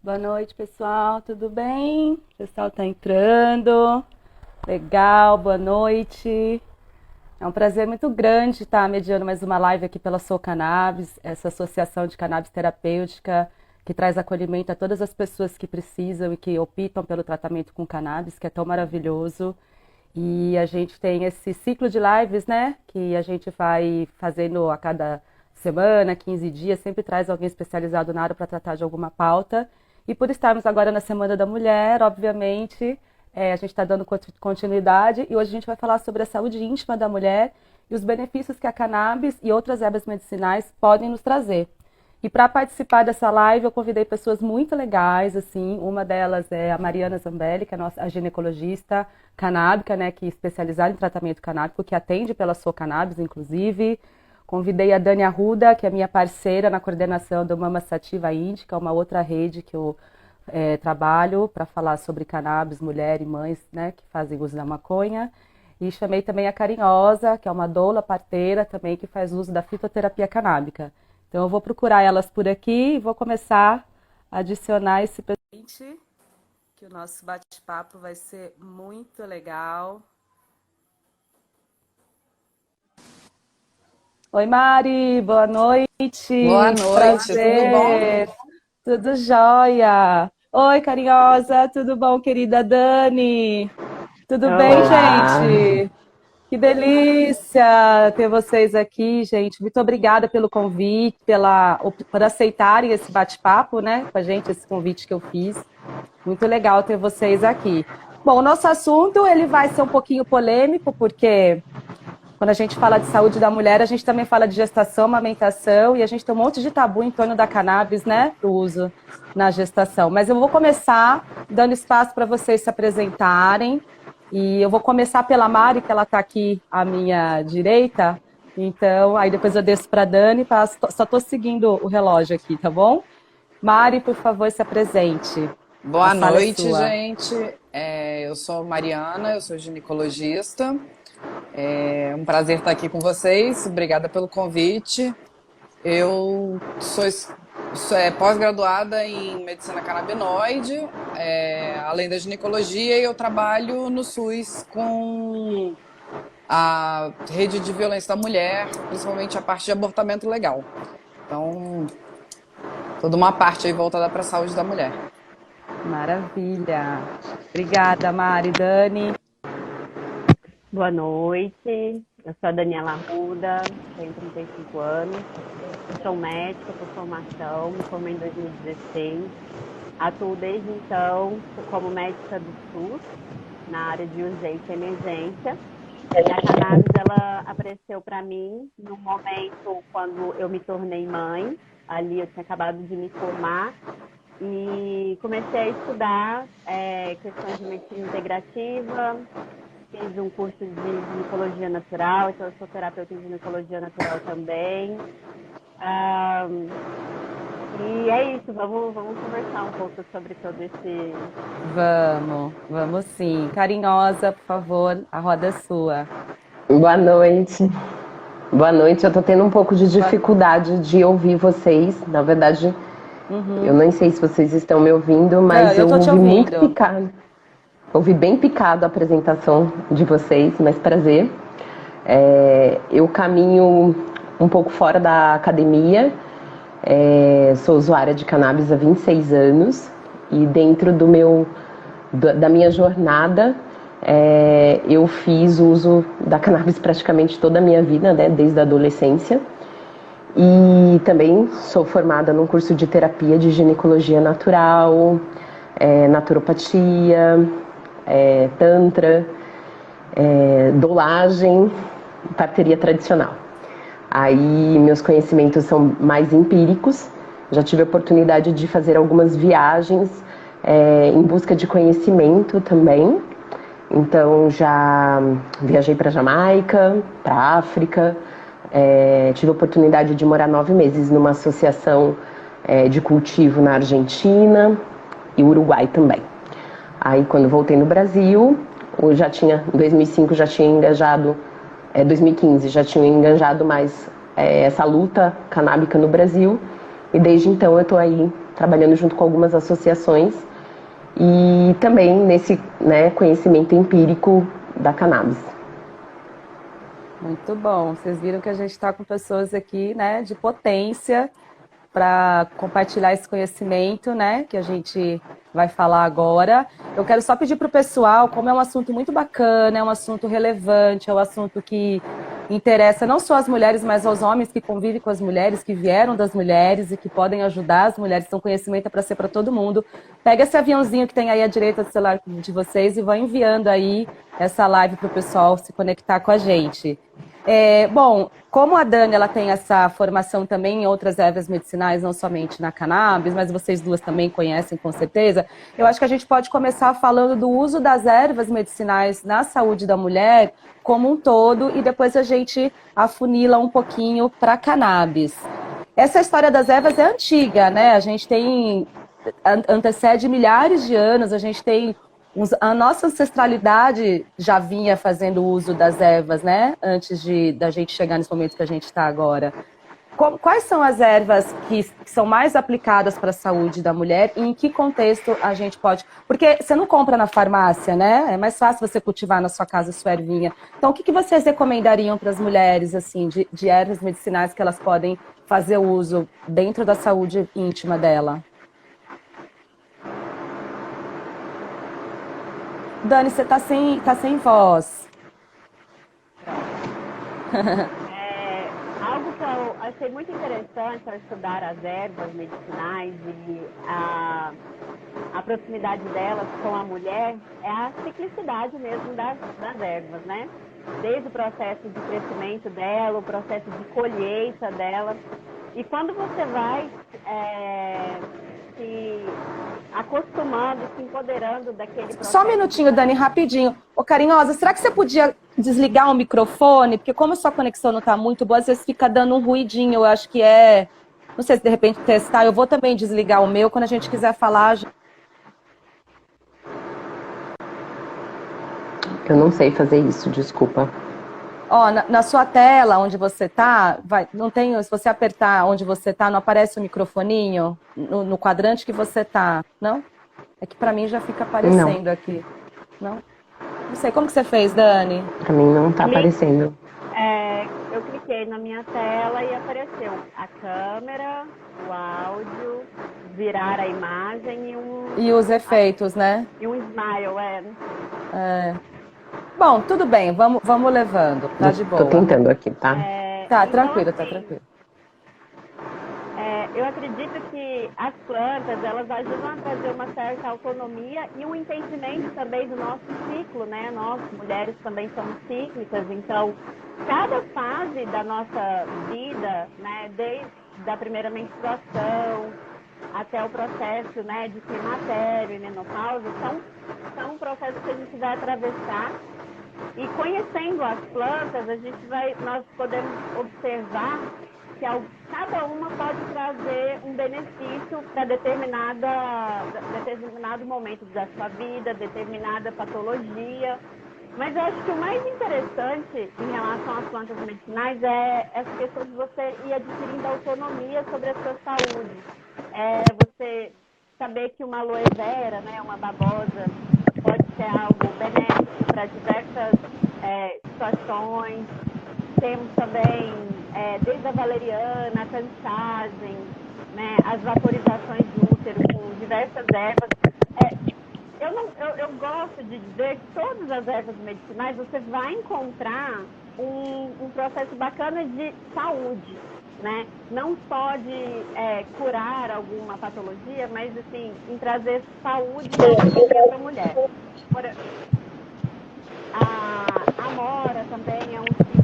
Boa noite, pessoal. Tudo bem? O pessoal tá entrando. Legal, boa noite. É um prazer muito grande estar mediando mais uma live aqui pela Sou Cannabis, essa associação de cannabis terapêutica que traz acolhimento a todas as pessoas que precisam e que optam pelo tratamento com cannabis, que é tão maravilhoso. E a gente tem esse ciclo de lives, né, que a gente vai fazendo a cada semana, 15 dias, sempre traz alguém especializado na área para tratar de alguma pauta. E por estarmos agora na Semana da Mulher, obviamente, a gente está dando continuidade e hoje a gente vai falar sobre a saúde íntima da mulher e os benefícios que a cannabis e outras ervas medicinais podem nos trazer. E para participar dessa live, eu convidei pessoas muito legais, assim, uma delas é a Mariana Zambelli, que é a ginecologista canábica, né, que é especializada em tratamento canábico, que atende pela Sou Cannabis, inclusive. Convidei a Dani Arruda, que é minha parceira na coordenação do Mama Sativa Indy, que é uma outra rede que eu trabalho para falar sobre cannabis, mulher e mães, né, que fazem uso da maconha. E chamei também a Carinhosa, que é uma doula parteira também que faz uso da fitoterapia canábica. Então eu vou procurar elas por aqui e vou começar a adicionar esse presente, que o nosso bate-papo vai ser muito legal. Oi, Mari, boa noite. Boa noite, Prazer. tudo bom? Tudo jóia. Oi, Carinhosa, tudo bom, querida Dani? Tudo bem, Olá! gente? Que delícia ter vocês aqui, gente. Muito obrigada pelo convite, por aceitarem esse bate-papo, né, com a gente, esse convite que eu fiz. Muito legal ter vocês aqui. Bom, o nosso assunto ele vai ser um pouquinho polêmico, porque quando a gente fala de saúde da mulher, a gente também fala de gestação, amamentação, e a gente tem um monte de tabu em torno da cannabis, né, do uso na gestação. Mas eu vou começar dando espaço para vocês se apresentarem, e eu vou começar pela Mari, que ela está aqui à minha direita, então aí depois eu desço para a Dani, só estou seguindo o relógio aqui, tá bom? Mari, por favor, se apresente. Boa A sala é noite, sua. gente. Eu sou Mariana, eu sou ginecologista. É um prazer estar aqui com vocês. Obrigada pelo convite. Eu sou pós-graduada em medicina canabinoide, além da ginecologia, e eu trabalho no SUS com a rede de violência da mulher, principalmente a parte de abortamento legal. Então, toda uma parte aí voltada para a saúde da mulher. Maravilha. Obrigada, Mari. Dani. Boa noite, eu sou a Daniela Arruda, tenho 35 anos, eu sou médica por formação, me formei em 2016, atuo desde então como médica do SUS, na área de urgência e emergência. E a cannabis, ela apareceu para mim no momento quando eu me tornei mãe, ali eu tinha acabado de me formar, e comecei a estudar questões de medicina integrativa. Fiz um curso de ginecologia natural, então eu sou terapeuta em ginecologia natural também. E é isso, vamos conversar um pouco sobre todo esse... Vamos sim. Carinhosa, por favor, a roda é sua. Boa noite. Boa noite, eu tô tendo um pouco de dificuldade de ouvir vocês. Na verdade, eu nem sei se vocês estão me ouvindo, mas eu tô te ouvi muito ouvindo. picado. Ouvi bem picado a apresentação de vocês, mas prazer. Eu caminho um pouco fora da academia, sou usuária de cannabis há 26 anos e dentro da minha jornada eu fiz uso da cannabis praticamente toda a minha vida, né, desde a adolescência. E também sou formada num curso de terapia de ginecologia natural, naturopatia, tantra, dolagem, parteria tradicional. Aí meus conhecimentos são mais empíricos. Já tive a oportunidade de fazer algumas viagens em busca de conhecimento também. Então já viajei para Jamaica, para África. Tive a oportunidade de morar 9 meses numa associação de cultivo na Argentina. e Uruguai também. Aí quando voltei no Brasil, em 2005 já tinha engajado, 2015 já tinha engajado mais essa luta canábica no Brasil, e desde então eu estou aí trabalhando junto com algumas associações e também nesse, né, conhecimento empírico da cannabis. Muito bom. Vocês viram que a gente está com pessoas aqui, né, de potência para compartilhar esse conhecimento, né, que a gente vai falar agora. Eu quero só pedir para o pessoal, como é um assunto muito bacana, é um assunto relevante, é um assunto que interessa não só as mulheres, mas aos homens que convivem com as mulheres, que vieram das mulheres e que podem ajudar as mulheres. Então, conhecimento é para ser para todo mundo. Pega esse aviãozinho que tem aí à direita do celular de vocês e vão enviando aí essa live para o pessoal se conectar com a gente. Bom, como a Dani ela tem essa formação também em outras ervas medicinais, não somente na cannabis, mas vocês duas também conhecem com certeza, eu acho que a gente pode começar falando do uso das ervas medicinais na saúde da mulher como um todo e depois a gente afunila um pouquinho para cannabis. Essa história das ervas é antiga, né? A gente antecede milhares de anos, a gente tem a nossa ancestralidade já vinha fazendo uso das ervas, né? Antes da gente chegar nesse momento que a gente está agora. Quais são as ervas que são mais aplicadas para a saúde da mulher e em que contexto a gente pode... Porque você não compra na farmácia, né? É mais fácil você cultivar na sua casa a sua ervinha. Então, o que vocês recomendariam para as mulheres, assim, de ervas medicinais que elas podem fazer uso dentro da saúde íntima dela? Dani, você tá sem voz. Algo que eu achei muito interessante ao estudar as ervas medicinais e a proximidade delas com a mulher é a ciclicidade mesmo das ervas, né? Desde o processo de crescimento dela, o processo de colheita dela. E quando você vai se acostumando, se empoderando daquele processo... Só um minutinho, Dani, rapidinho. Ô, Carinhosa, será que você podia desligar o microfone? Porque como a sua conexão não está muito boa, às vezes fica dando um ruidinho. Eu acho que não sei se de repente testar. Eu vou também desligar o meu quando a gente quiser falar. Eu não sei fazer isso, desculpa. Ó, na sua tela, onde você tá, não tem, se você apertar onde você tá, não aparece o microfoninho no quadrante que você tá, não? É que pra mim já fica aparecendo aqui. Não? Não sei, como que você fez, Dani? Pra mim não tá aparecendo. Eu cliquei na minha tela e apareceu a câmera, o áudio, virar a imagem e os efeitos, né? E um smile, Bom, tudo bem, vamos levando, tá de boa. Tô tentando aqui, tá? Tá, tranquilo, tá tranquilo. Eu acredito que as plantas, elas ajudam a trazer uma certa autonomia e um entendimento também do nosso ciclo, né? Nós, mulheres, também somos cíclicas, então, cada fase da nossa vida, né? Desde a primeira menstruação até o processo, né, de climatério e menopausa, são processos que a gente vai atravessar. E conhecendo as plantas, nós podemos observar que cada uma pode trazer um benefício para determinado momento da sua vida, determinada patologia. Mas eu acho que o mais interessante em relação às plantas medicinais é essa questão de você ir adquirindo autonomia sobre a sua saúde. Você saber que uma aloe vera, né, uma babosa, pode ser algo benéfico para diversas situações. Temos também, desde a valeriana, a cansagem, né, as vaporizações de útero com diversas ervas. Eu gosto de dizer que todas as ervas medicinais você vai encontrar um processo bacana de saúde, né? Não só de curar alguma patologia, mas assim, em trazer saúde para a mulher. A amora também é um tipo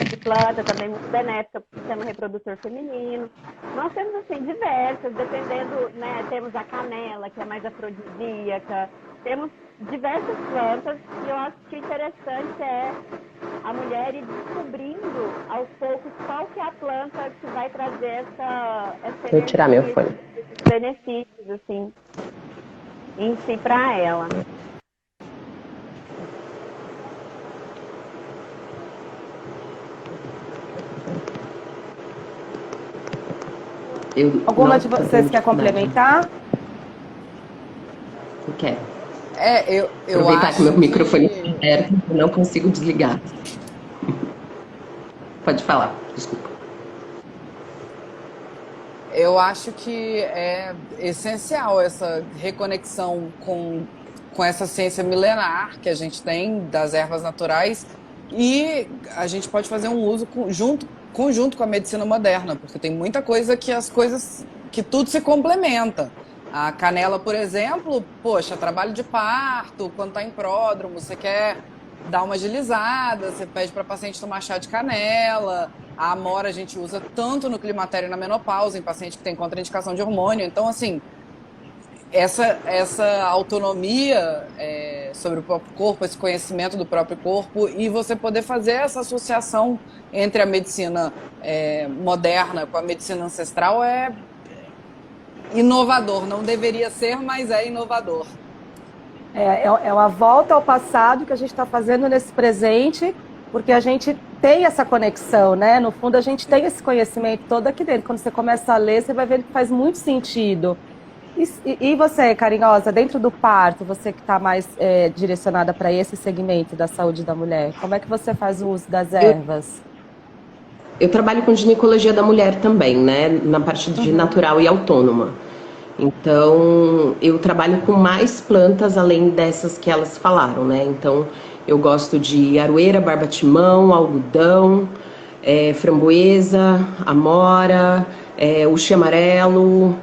de planta também muito benéfica para o sistema reprodutor feminino. Nós temos assim diversas, dependendo, né? Temos a canela, que é mais afrodisíaca. Temos diversas plantas e eu acho que o interessante é a mulher ir descobrindo aos poucos qual que é a planta que vai trazer essa Vou tirar meu energia, fone. esses benefícios, assim, em si para ela. Alguma Nossa, de tô tendo vocês quer dificuldade. complementar? Eu quero. Eu Aproveitar que meu acho microfone que está aberto, eu não consigo desligar. Pode falar, desculpa. Eu acho que é essencial essa reconexão com essa ciência milenar que a gente tem das ervas naturais e a gente pode fazer um uso conjunto com a medicina moderna, porque tem muita coisa que tudo se complementa. A canela, por exemplo, poxa, trabalho de parto, quando está em pródromo, você quer dar uma agilizada, você pede para a paciente tomar chá de canela. A amora a gente usa tanto no climatério e na menopausa, em paciente que tem contraindicação de hormônio. Então, assim, essa autonomia sobre o próprio corpo, esse conhecimento do próprio corpo e você poder fazer essa associação entre a medicina moderna com a medicina ancestral é inovador. Não deveria ser, mas é inovador. É uma volta ao passado que a gente está fazendo nesse presente, porque a gente tem essa conexão, né? No fundo, a gente tem esse conhecimento todo aqui dentro. Quando você começa a ler, você vai vendo que faz muito sentido. E você, Carinhosa, dentro do parto, você que está mais direcionada para esse segmento da saúde da mulher, como é que você faz o uso das ervas? Eu trabalho com ginecologia da mulher também, né? Na parte de natural e autônoma. Então, eu trabalho com mais plantas além dessas que elas falaram, né? Então, eu gosto de aroeira, barbatimão, algodão, framboesa, amora, uxi amarelo,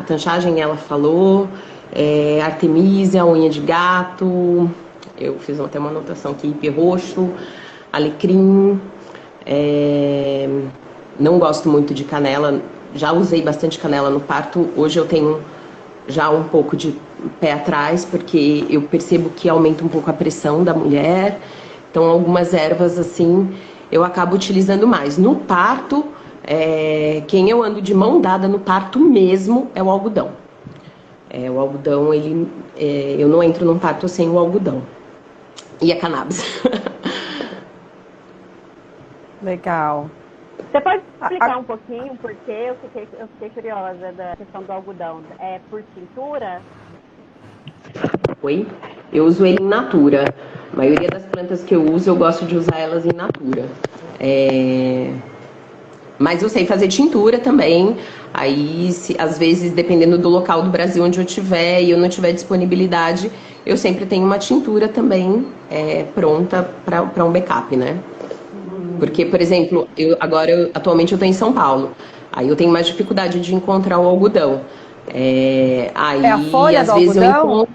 tanchagem, ela falou, artemisia, unha de gato, eu fiz até uma anotação aqui, ipê roxo, alecrim, não gosto muito de canela, já usei bastante canela no parto, hoje eu tenho já um pouco de pé atrás, porque eu percebo que aumenta um pouco a pressão da mulher, então algumas ervas assim eu acabo utilizando mais. No parto, quem eu ando de mão dada no parto mesmo é o algodão. O algodão, eu não entro num parto sem o algodão. E a cannabis. Legal. Você pode explicar um pouquinho porque eu fiquei curiosa da questão do algodão? É por tintura? Oi? Eu uso ele em natura. A maioria das plantas que eu uso, eu gosto de usar elas em natura. Mas eu sei fazer tintura também. Aí, às vezes, dependendo do local do Brasil onde eu estiver e eu não tiver disponibilidade, eu sempre tenho uma tintura também pronta para um backup, né? Porque, por exemplo, atualmente eu estou em São Paulo. Aí eu tenho mais dificuldade de encontrar o algodão. Aí, a folha às do vezes algodão?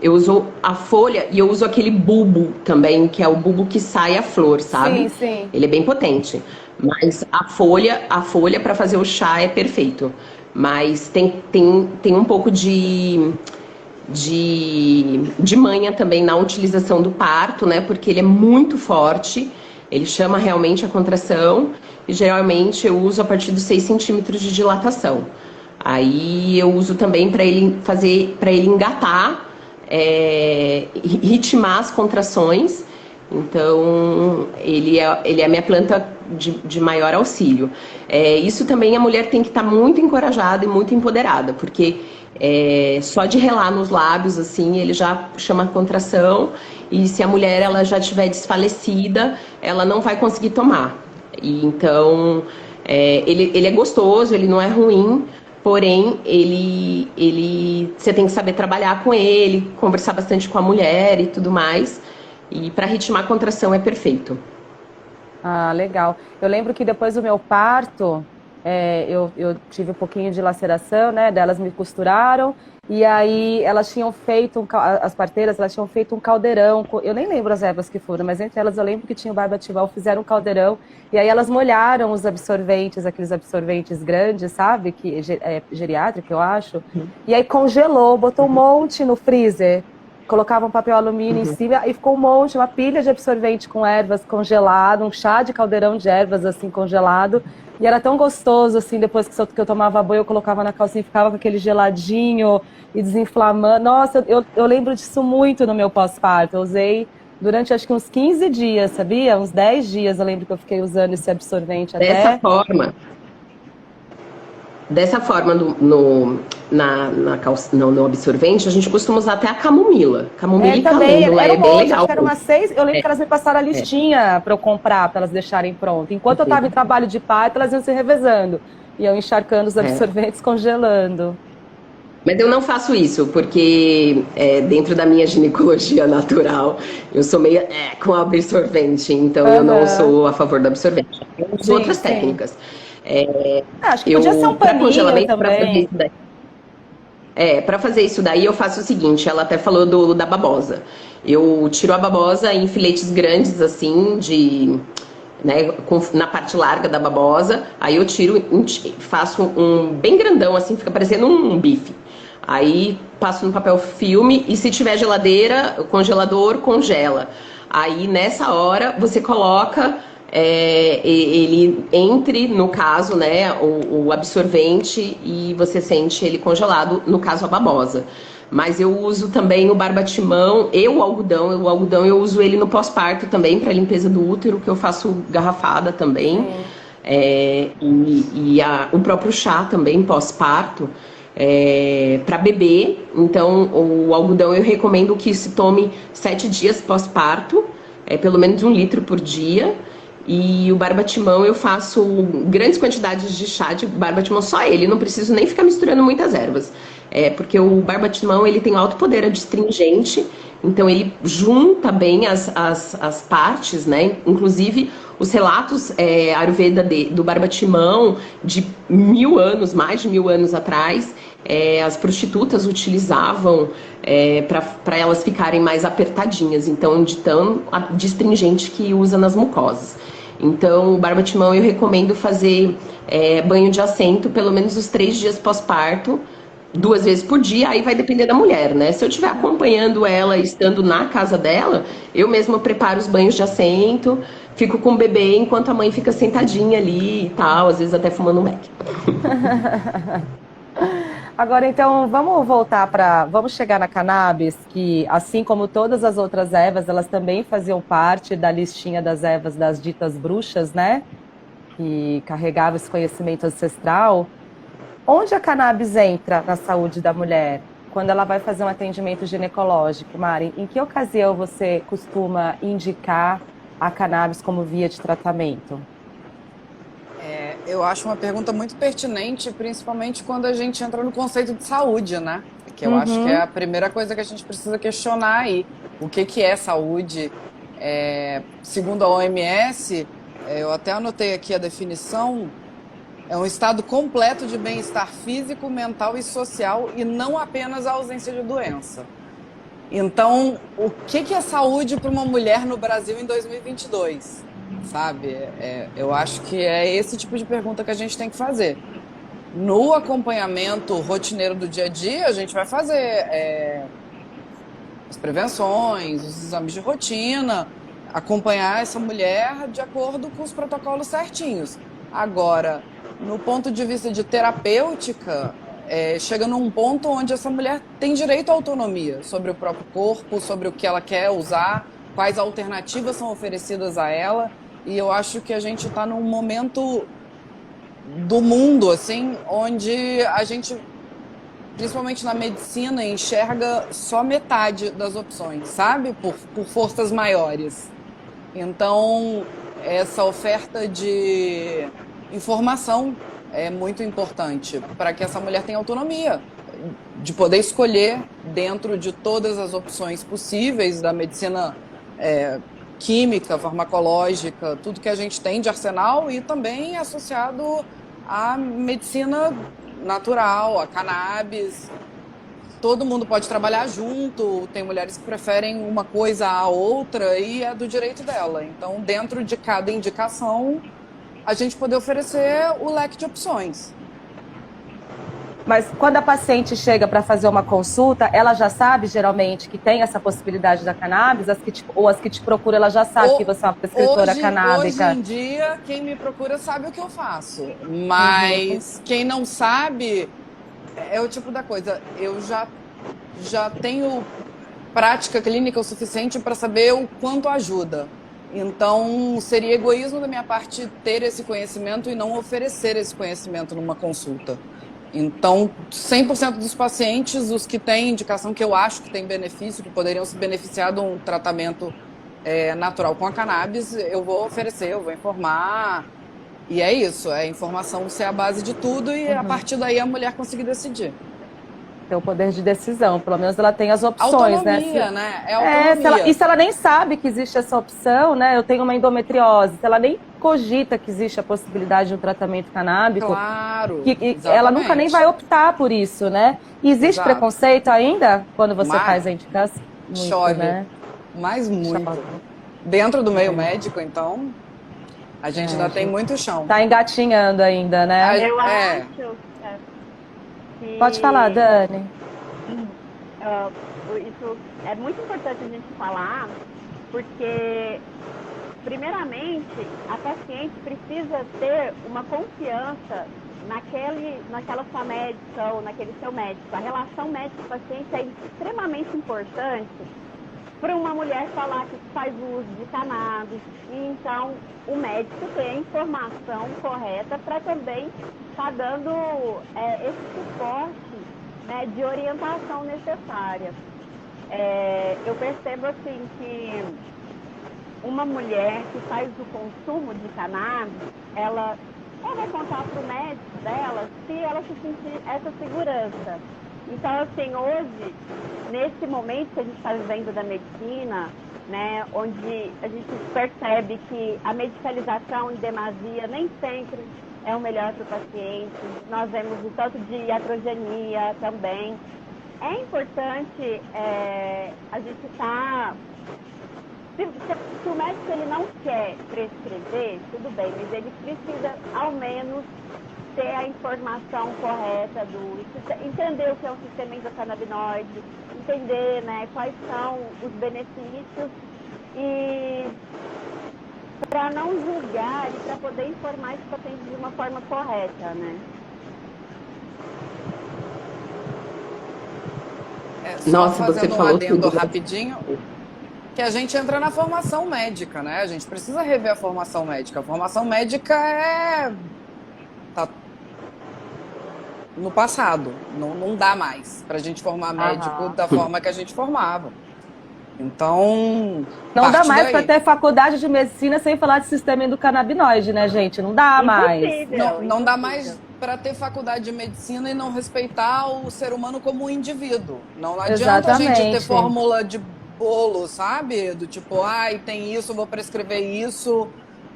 eu uso a folha e eu uso aquele bulbo também, que é o bulbo que sai a flor, sabe? Sim, sim. Ele é bem potente. Mas a folha para fazer o chá é perfeito. Mas tem um pouco de manha também na utilização do parto, né? Porque ele é muito forte, ele chama realmente a contração e geralmente eu uso a partir dos 6 centímetros de dilatação. Aí eu uso também para ele engatar, ritmar as contrações. Então ele é a minha planta de maior auxílio. Isso também a mulher tem que estar muito encorajada e muito empoderada, porque só de relar nos lábios, assim, ele já chama a contração. E se a mulher ela já estiver desfalecida, ela não vai conseguir tomar. E, então, ele é gostoso, ele não é ruim, porém, você tem que saber trabalhar com ele, conversar bastante com a mulher e tudo mais. E para ritmar a contração é perfeito. Ah, legal. Eu lembro que depois do meu parto, eu tive um pouquinho de laceração, né? Elas me costuraram e aí elas tinham feito, as parteiras, elas tinham feito um caldeirão. Eu nem lembro as ervas que foram, mas entre elas eu lembro que tinha o barbatimão, fizeram um caldeirão e aí elas molharam os absorventes, aqueles absorventes grandes, sabe? Que é geriátrico, eu acho. E aí congelou, botou um monte no freezer. colocava um papel alumínio em cima e ficou um monte, uma pilha de absorvente com ervas congelado, um chá de caldeirão de ervas assim congelado. E era tão gostoso, assim, depois que eu tomava banho, eu colocava na calcinha e ficava com aquele geladinho e desinflamando. Nossa, eu lembro disso muito no meu pós-parto. Eu usei durante acho que uns 15 dias, sabia? Uns 10 dias eu lembro que eu fiquei usando esse absorvente Dessa até. forma, no absorvente, a gente costuma usar até a camomila. Camomila e Também, calêndula era um é bem monte, acho legal. que era umas 6. Eu lembro que elas me passaram a listinha para eu comprar, para elas deixarem pronto. Enquanto eu estava em trabalho de parto, elas iam se revezando. Iam encharcando os absorventes, congelando. Mas eu não faço isso, porque dentro da minha ginecologia natural, eu sou meio com absorvente, então eu não sou a favor do absorvente. Eu uso outras técnicas. Acho que podia ser um Para paninho congelamento, para fazer também. isso daí. Para fazer isso daí eu faço o seguinte, ela até falou da babosa. Eu tiro a babosa em filetes grandes, assim, né, na parte larga da babosa. Aí eu tiro, faço um bem grandão, assim, fica parecendo um bife. Aí passo no papel filme e se tiver geladeira, o congelador congela. Aí nessa hora você coloca ele entre, no caso, né, o absorvente e você sente ele congelado, no caso a babosa. Mas eu uso também o barbatimão e o algodão. O algodão eu uso ele no pós-parto também, para limpeza do útero, que eu faço garrafada também. O próprio chá também, pós-parto, para bebê. Então, o algodão eu recomendo que se tome 7 dias pós-parto, pelo menos 1 litro por dia. E o barbatimão eu faço grandes quantidades de chá de barbatimão, só ele, não preciso nem ficar misturando muitas ervas. Porque o barbatimão ele tem alto poder adstringente, então ele junta bem as partes, né? Inclusive os relatos Ayurveda do barbatimão de 1000 anos, mais de 1000 anos atrás, as prostitutas utilizavam para elas ficarem mais apertadinhas, então de tão adstringente que usa nas mucosas. Então, o barbatimão eu recomendo fazer banho de assento pelo menos os 3 dias pós-parto, 2 vezes por dia, aí vai depender da mulher, né? Se eu estiver acompanhando ela, estando na casa dela, eu mesma preparo os banhos de assento, fico com o bebê enquanto a mãe fica sentadinha ali e tal, às vezes até fumando um Mac. Agora, então, vamos chegar na cannabis, que assim como todas as outras ervas, elas também faziam parte da listinha das ervas das ditas bruxas, né? Que carregava esse conhecimento ancestral. Onde a cannabis entra na saúde da mulher? Quando ela vai fazer um atendimento ginecológico, Mari, em que ocasião você costuma indicar a cannabis como via de tratamento? Eu acho uma pergunta muito pertinente, principalmente quando a gente entra no conceito de saúde, né? Que eu acho que é a primeira coisa que a gente precisa questionar aí. O que é saúde? Segundo a OMS, eu até anotei aqui a definição, é um estado completo de bem-estar físico, mental e social, e não apenas a ausência de doença. Então, o que é saúde para uma mulher no Brasil em 2022? Sabe? Eu acho que é esse tipo de pergunta que a gente tem que fazer. No acompanhamento rotineiro do dia a dia, a gente vai fazer as prevenções, os exames de rotina, acompanhar essa mulher de acordo com os protocolos certinhos. Agora, no ponto de vista de terapêutica, chega num ponto onde essa mulher tem direito à autonomia sobre o próprio corpo, sobre o que ela quer usar, quais alternativas são oferecidas a ela. E eu acho que a gente está num momento do mundo, assim, onde a gente, principalmente na medicina, enxerga só metade das opções, sabe? Por forças maiores. Então, essa oferta de informação é muito importante para que essa mulher tenha autonomia de poder escolher dentro de todas as opções possíveis da medicina química, farmacológica, tudo que a gente tem de arsenal, e também associado à medicina natural, a cannabis. Todo mundo pode trabalhar junto, tem mulheres que preferem uma coisa à outra e é do direito dela. Então, dentro de cada indicação, a gente poder oferecer o leque de opções. Mas quando a paciente chega para fazer uma consulta, ela já sabe, geralmente, que tem essa possibilidade da cannabis? Ou as que te procuram, ela já sabe que você é uma prescritora canábica? Hoje em dia, quem me procura sabe o que eu faço. Mas quem não sabe, é o tipo da coisa. Eu já tenho prática clínica o suficiente para saber o quanto ajuda. Então, seria egoísmo da minha parte ter esse conhecimento e não oferecer esse conhecimento numa consulta. Então, 100% dos pacientes, os que têm indicação que eu acho que tem benefício, que poderiam se beneficiar de um tratamento natural com a cannabis, eu vou oferecer, eu vou informar. E é isso, é informação ser a base de tudo e a partir daí a mulher conseguir decidir. Tem o poder de decisão, pelo menos ela tem as opções, autonomia, né? É autonomia. E se ela nem sabe que existe essa opção, né? Eu tenho uma endometriose, se ela nem cogita que existe a possibilidade de um tratamento canábico, claro, ela nunca nem vai optar por isso, né? E existe preconceito ainda quando você faz a indicação? Chove, né? Mas muito. Chove. Dentro do meio médico, então, a gente ainda tem muito chão. Tá engatinhando ainda, né? Eu acho que... Pode falar, Dani. Isso é muito importante a gente falar, porque, primeiramente, a paciente precisa ter uma confiança naquela sua médica ou naquele seu médico. A relação médico-paciente é extremamente importante para uma mulher falar que faz uso de cannabis. E, então, o médico tem a informação correta para também estar dando esse suporte, né, de orientação necessária. Eu percebo assim que uma mulher que faz o consumo de cannabis, ela vai contar para o médico dela se ela se sentir essa segurança. Então, assim, hoje, nesse momento que a gente está vivendo da medicina, né, onde a gente percebe que a medicalização em demasia nem sempre é o melhor para o paciente, nós vemos o tanto de iatrogenia também. É importante a gente estar... Se o médico ele não quer prescrever, tudo bem, mas ele precisa, ao menos, ter a informação correta entender o que é o sistema endocannabinoide, entender, né, quais são os benefícios e para não julgar e para poder informar esse paciente de uma forma correta, né? Nossa, fazendo um adendo rapidinho, que a gente entra na formação médica, né? A gente precisa rever a formação médica. A formação médica tá no passado, não dá mais pra gente formar médico da forma que a gente formava. Então, não dá mais para ter faculdade de medicina sem falar de sistema endocannabinoide, né, gente? Não dá mais. Não dá mais para ter faculdade de medicina e não respeitar o ser humano como um indivíduo. Não adianta a gente ter fórmula de bolo, sabe? Do tipo, tem isso, vou prescrever isso,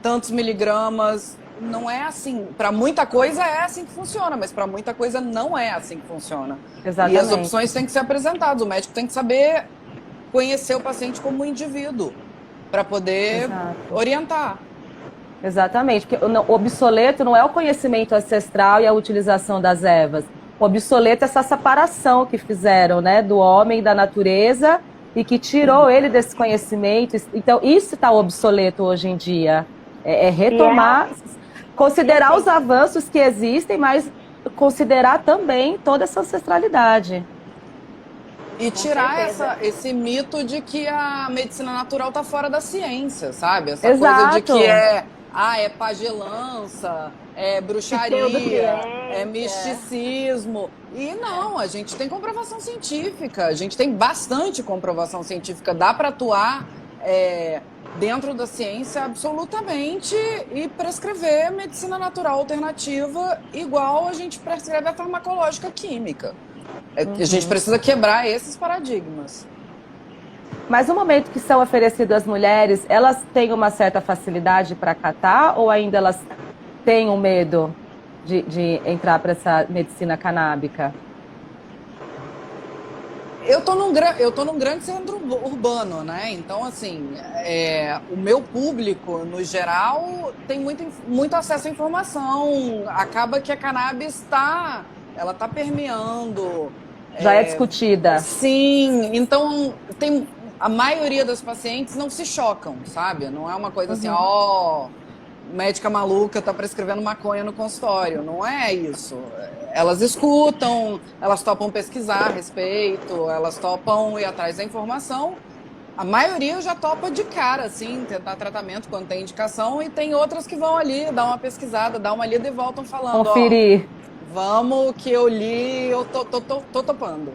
tantos miligramas. Não é assim. Para muita coisa é assim que funciona, mas para muita coisa não é assim que funciona. Exatamente. E as opções têm que ser apresentadas. O médico tem que saber conhecer o paciente como um indivíduo para poder orientar. Exatamente, porque o obsoleto não é o conhecimento ancestral e a utilização das ervas. O obsoleto é essa separação que fizeram, né, do homem e da natureza e que tirou ele desse conhecimento. Então, isso está obsoleto hoje em dia. É retomar, considerar os avanços que existem, mas considerar também toda essa ancestralidade. E tirar esse mito de que a medicina natural está fora da ciência, sabe? Essa coisa de que é pagelança, é bruxaria, é misticismo. E não, a gente tem comprovação científica, a gente tem bastante comprovação científica. Dá para atuar dentro da ciência absolutamente e prescrever medicina natural alternativa igual a gente prescreve a farmacológica química. A gente precisa quebrar esses paradigmas. Mas no momento que são oferecidos às mulheres, elas têm uma certa facilidade para catar ou ainda elas têm um medo de entrar para essa medicina canábica? Eu tô num grande centro urbano, né? Então, assim, o meu público, no geral, tem muito acesso à informação. Acaba que a cannabis está ela está permeando. Já é discutida. Sim, então a maioria das pacientes não se chocam, sabe? Não é uma coisa assim, ó, médica maluca tá prescrevendo maconha no consultório. Não é isso. Elas escutam, elas topam pesquisar a respeito, elas topam ir atrás da informação. A maioria já topa de cara, assim, tentar tratamento quando tem indicação, e tem outras que vão ali, dar uma pesquisada, dar uma lida e voltam falando, Conferir. ó, vamos que eu li, eu tô topando.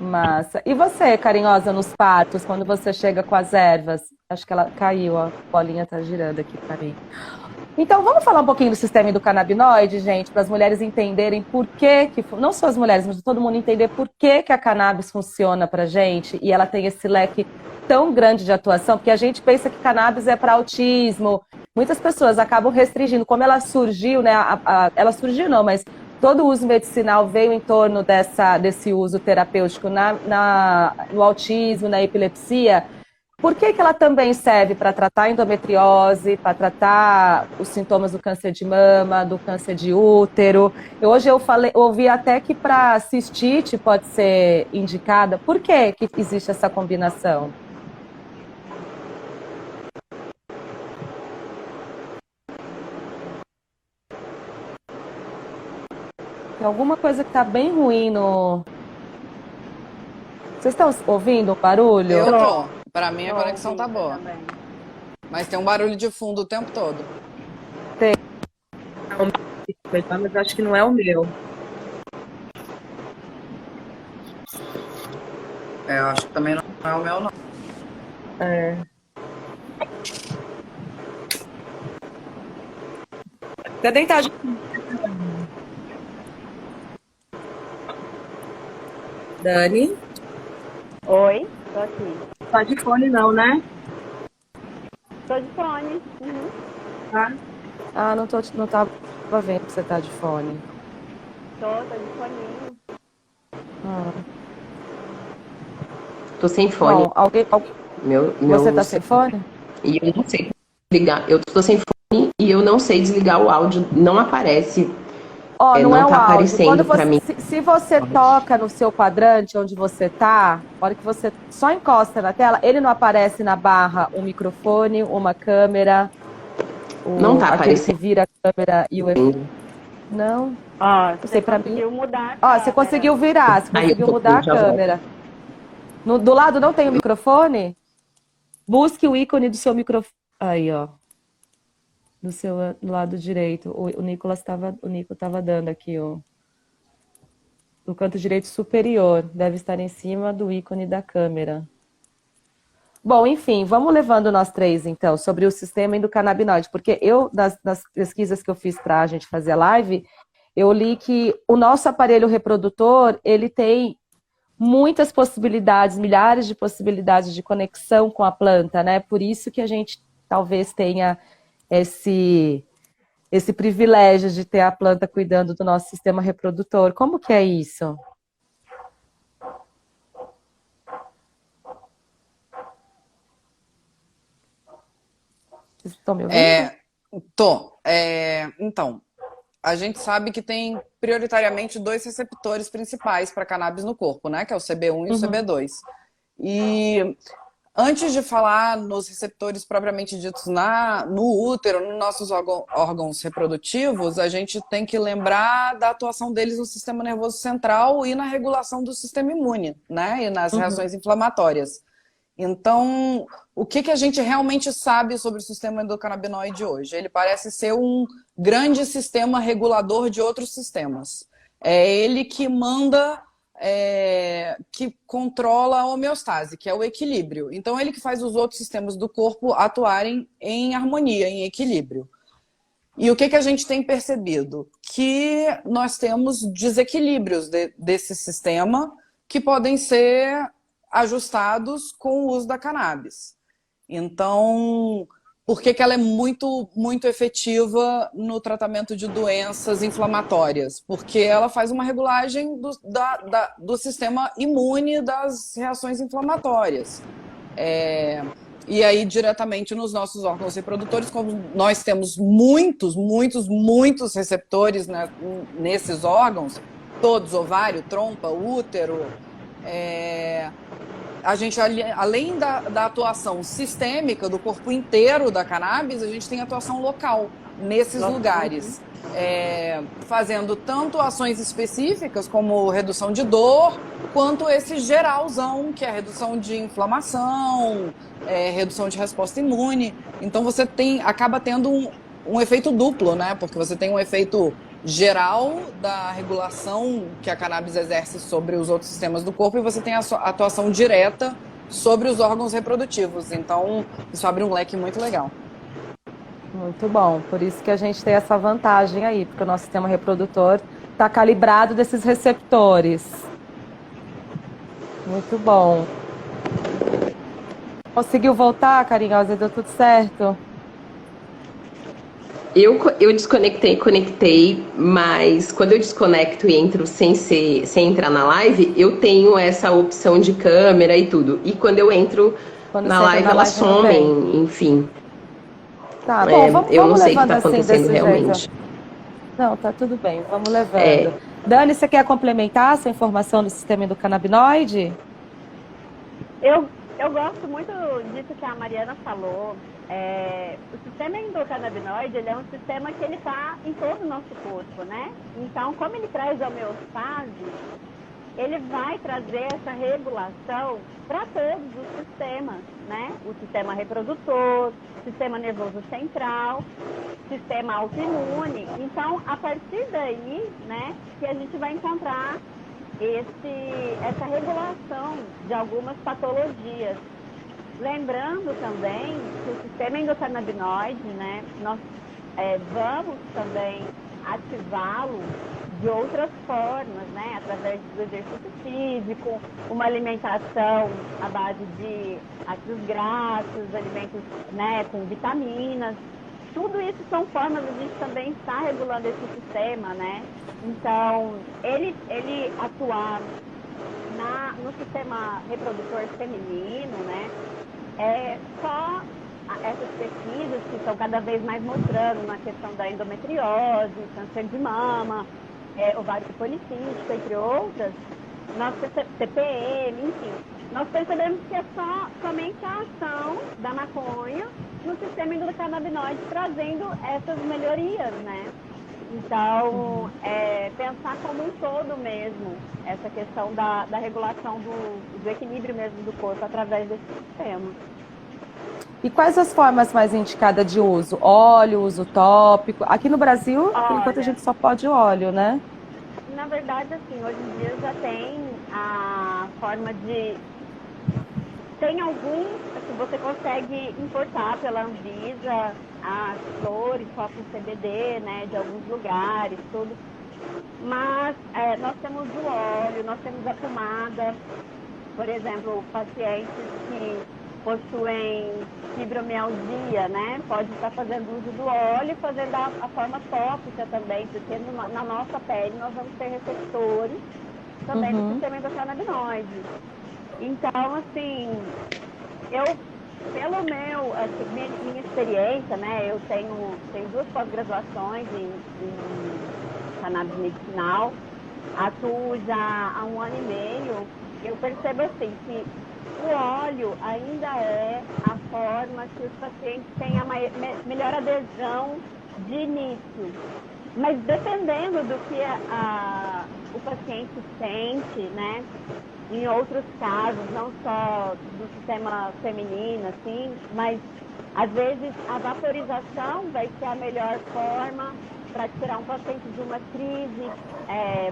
Massa. E você, carinhosa nos partos, quando você chega com as ervas? Acho que ela caiu, a bolinha tá girando aqui pra mim. Então, vamos falar um pouquinho do sistema endocannabinoide, gente, para as mulheres entenderem por que, não só as mulheres, mas todo mundo entender por que a cannabis funciona pra gente e ela tem esse leque tão grande de atuação, porque a gente pensa que cannabis é para autismo. Muitas pessoas acabam restringindo. Como ela surgiu, né? Ela surgiu não, mas todo o uso medicinal veio em torno desse uso terapêutico no autismo, na epilepsia. Por que ela também serve para tratar a endometriose, para tratar os sintomas do câncer de mama, do câncer de útero? Hoje eu ouvi até que para cistite pode ser indicada. Por que existe essa combinação? Tem alguma coisa que está bem ruim no... Vocês estão ouvindo o barulho? Eu tô. Pra mim a conexão tá boa. Também. Mas tem um barulho de fundo o tempo todo. Tem. Mas acho que não é o meu. Eu acho que também não é o meu, não. É. Até deitar de... Dani? Oi, tô aqui. Tá de fone não, né? Tô de fone. Uhum. Tá? Ah, não tava vendo que você tá de fone. Tô de foninho. Tô sem fone. Bom, alguém... Você tá sem fone? E eu não sei desligar. Eu tô sem fone e eu não sei desligar o áudio. Não aparece. Não é o tá áudio. aparecendo pra mim. Se você toca no seu quadrante onde você tá, a hora que você só encosta na tela, ele não aparece na barra um microfone, uma câmera, não tá aparecendo. Que vira a câmera e o... Não? Você conseguiu mudar. Você conseguiu virar, você conseguiu mudar a câmera. Do lado não tem o microfone? Busque o ícone do seu microfone. Aí, ó. Do lado direito. O Nico estava dando aqui, ó. No canto direito superior. Deve estar em cima do ícone da câmera. Bom, enfim, vamos levando nós três, então, sobre o sistema endocannabinoide. Porque nas pesquisas que eu fiz para a gente fazer a live, eu li que o nosso aparelho reprodutor, ele tem muitas possibilidades, milhares de possibilidades de conexão com a planta, né? Por isso que a gente talvez tenha esse privilégio de ter a planta cuidando do nosso sistema reprodutor. Como que é isso? Vocês estão me ouvindo? Então, a gente sabe que tem prioritariamente 2 receptores principais para cannabis no corpo, né? Que é o CB1 e o CB2. E antes de falar nos receptores propriamente ditos no útero, nos nossos órgãos reprodutivos, a gente tem que lembrar da atuação deles no sistema nervoso central e na regulação do sistema imune, né? E nas reações inflamatórias. Então, o que a gente realmente sabe sobre o sistema endocannabinoide hoje? Ele parece ser um grande sistema regulador de outros sistemas. É ele que manda... que controla a homeostase, que é o equilíbrio. Então, ele que faz os outros sistemas do corpo atuarem em harmonia, em equilíbrio. E o que a gente tem percebido? Que nós temos desequilíbrios desse sistema que podem ser ajustados com o uso da cannabis. Então, por que ela é muito, muito efetiva no tratamento de doenças inflamatórias? Porque ela faz uma regulagem do sistema imune das reações inflamatórias. E aí, diretamente nos nossos órgãos reprodutores, como nós temos muitos receptores, né, nesses órgãos, todos, ovário, trompa, útero. A gente, além da atuação sistêmica do corpo inteiro da cannabis, a gente tem atuação local nesses lugares, fazendo tanto ações específicas como redução de dor, quanto esse geralzão, que é a redução de inflamação, redução de resposta imune. Então você acaba tendo um efeito duplo, né? Porque você tem um efeito geral da regulação que a cannabis exerce sobre os outros sistemas do corpo, e você tem a atuação direta sobre os órgãos reprodutivos. Então, isso abre um leque muito legal. Muito bom. Por isso que a gente tem essa vantagem aí, porque o nosso sistema reprodutor está calibrado desses receptores. Muito bom. Conseguiu voltar, Carinhosa? Deu tudo certo? Eu desconectei, conectei, mas quando eu desconecto e entro sem entrar na live, eu tenho essa opção de câmera e tudo. E quando eu entro na live, elas somem, enfim. Tá, bom, vamos levando assim desse realmente. jeito. Não, tá tudo bem, vamos levando. Dani, você quer complementar essa informação do sistema endocannabinoide? Eu gosto muito disso que a Mariana falou. O sistema endocannabinoide, ele é um sistema que ele está em todo o nosso corpo, né? Então, como ele traz a homeostase, ele vai trazer essa regulação para todos os sistemas, né? O sistema reprodutor, sistema nervoso central, sistema autoimune. Então, a partir daí, né, que a gente vai encontrar essa regulação de algumas patologias. Lembrando também que o sistema endocannabinoide, né, nós vamos também ativá-lo de outras formas, né, através do exercício físico, uma alimentação à base de ácidos graxos, alimentos, né, com vitaminas. Tudo isso são formas de a gente também estar regulando esse sistema, né? Então, ele atuar no sistema reprodutor feminino, né? Só essas pesquisas que estão cada vez mais mostrando na questão da endometriose, câncer de mama, ovário policístico, entre outras, TPM, enfim, nós percebemos que é somente a ação da maconha no sistema endocannabinoide trazendo essas melhorias, né? Então, pensar como um todo mesmo, essa questão da regulação do equilíbrio mesmo do corpo através desse sistema. E quais as formas mais indicadas de uso? Óleo, uso tópico? Aqui no Brasil, por enquanto, a gente só pode óleo, né? Na verdade, assim, hoje em dia já tem a forma de... Tem alguns que você consegue importar pela Anvisa, as flores só com CBD, né, de alguns lugares, tudo. Mas nós temos o óleo, nós temos a pomada. Por exemplo, pacientes que possuem fibromialgia, né, pode estar fazendo uso do óleo e fazendo a forma tópica também, porque na nossa pele nós vamos ter receptores também do sistema endocannabinoide. Então, assim, pelo minha experiência, né, eu tenho 2 pós-graduações em cannabis medicinal, atuo já há 1 ano e meio, eu percebo assim que o óleo ainda é a forma que os pacientes têm a melhor adesão de início. Mas dependendo do que o paciente sente, né? Em outros casos, não só do sistema feminino, assim, mas às vezes a vaporização vai ser a melhor forma para tirar um paciente de uma crise,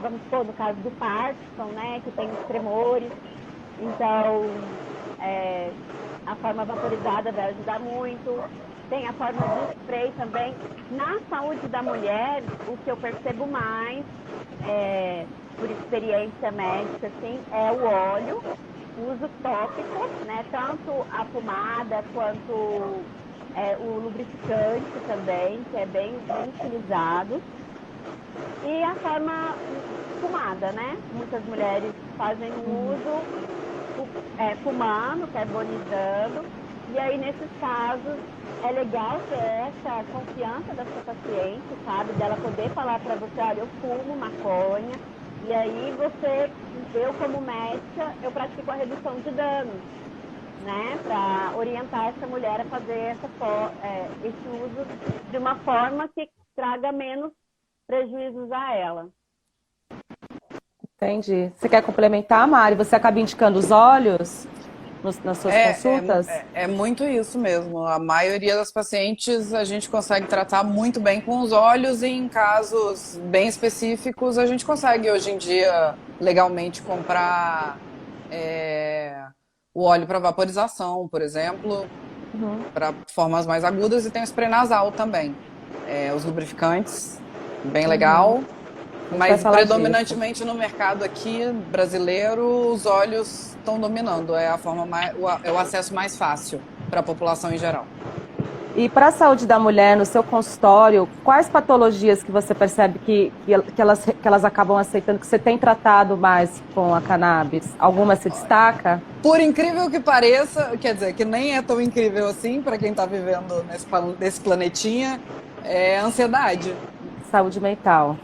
vamos supor, no caso do Parkinson, né? Que tem os tremores. Então, a forma vaporizada vai ajudar muito. Tem a forma de spray também. Na saúde da mulher, o que eu percebo mais, por experiência médica, assim, é o óleo, o uso tópico, né? Tanto a pomada quanto o lubrificante também, que é bem utilizado. E a forma fumada, né? Muitas mulheres fazem o uso fumando, carbonizando, e aí nesses casos é legal ter essa confiança da sua paciente, sabe? Dela poder falar para você, olha, eu fumo maconha, E aí eu como médica, eu pratico a redução de danos, né? Para orientar essa mulher a fazer esse uso de uma forma que traga menos prejuízos a ela. Entendi. Você quer complementar, Mari? Você acaba indicando os óleos nas suas consultas? É muito isso mesmo. A maioria das pacientes a gente consegue tratar muito bem com os olhos e em casos bem específicos a gente consegue hoje em dia legalmente comprar o óleo para vaporização, por exemplo, para formas mais agudas, e tem o spray nasal também. Os lubrificantes, bem legal. Mas predominantemente no mercado aqui brasileiro, os óleos estão dominando. É a forma é o acesso mais fácil para a população em geral. E para a saúde da mulher, no seu consultório, quais patologias que você percebe que elas acabam aceitando, que você tem tratado mais com a cannabis? Alguma se destaca? Por incrível que pareça, quer dizer, que nem é tão incrível assim para quem está vivendo nesse planetinha, é ansiedade. Saúde mental.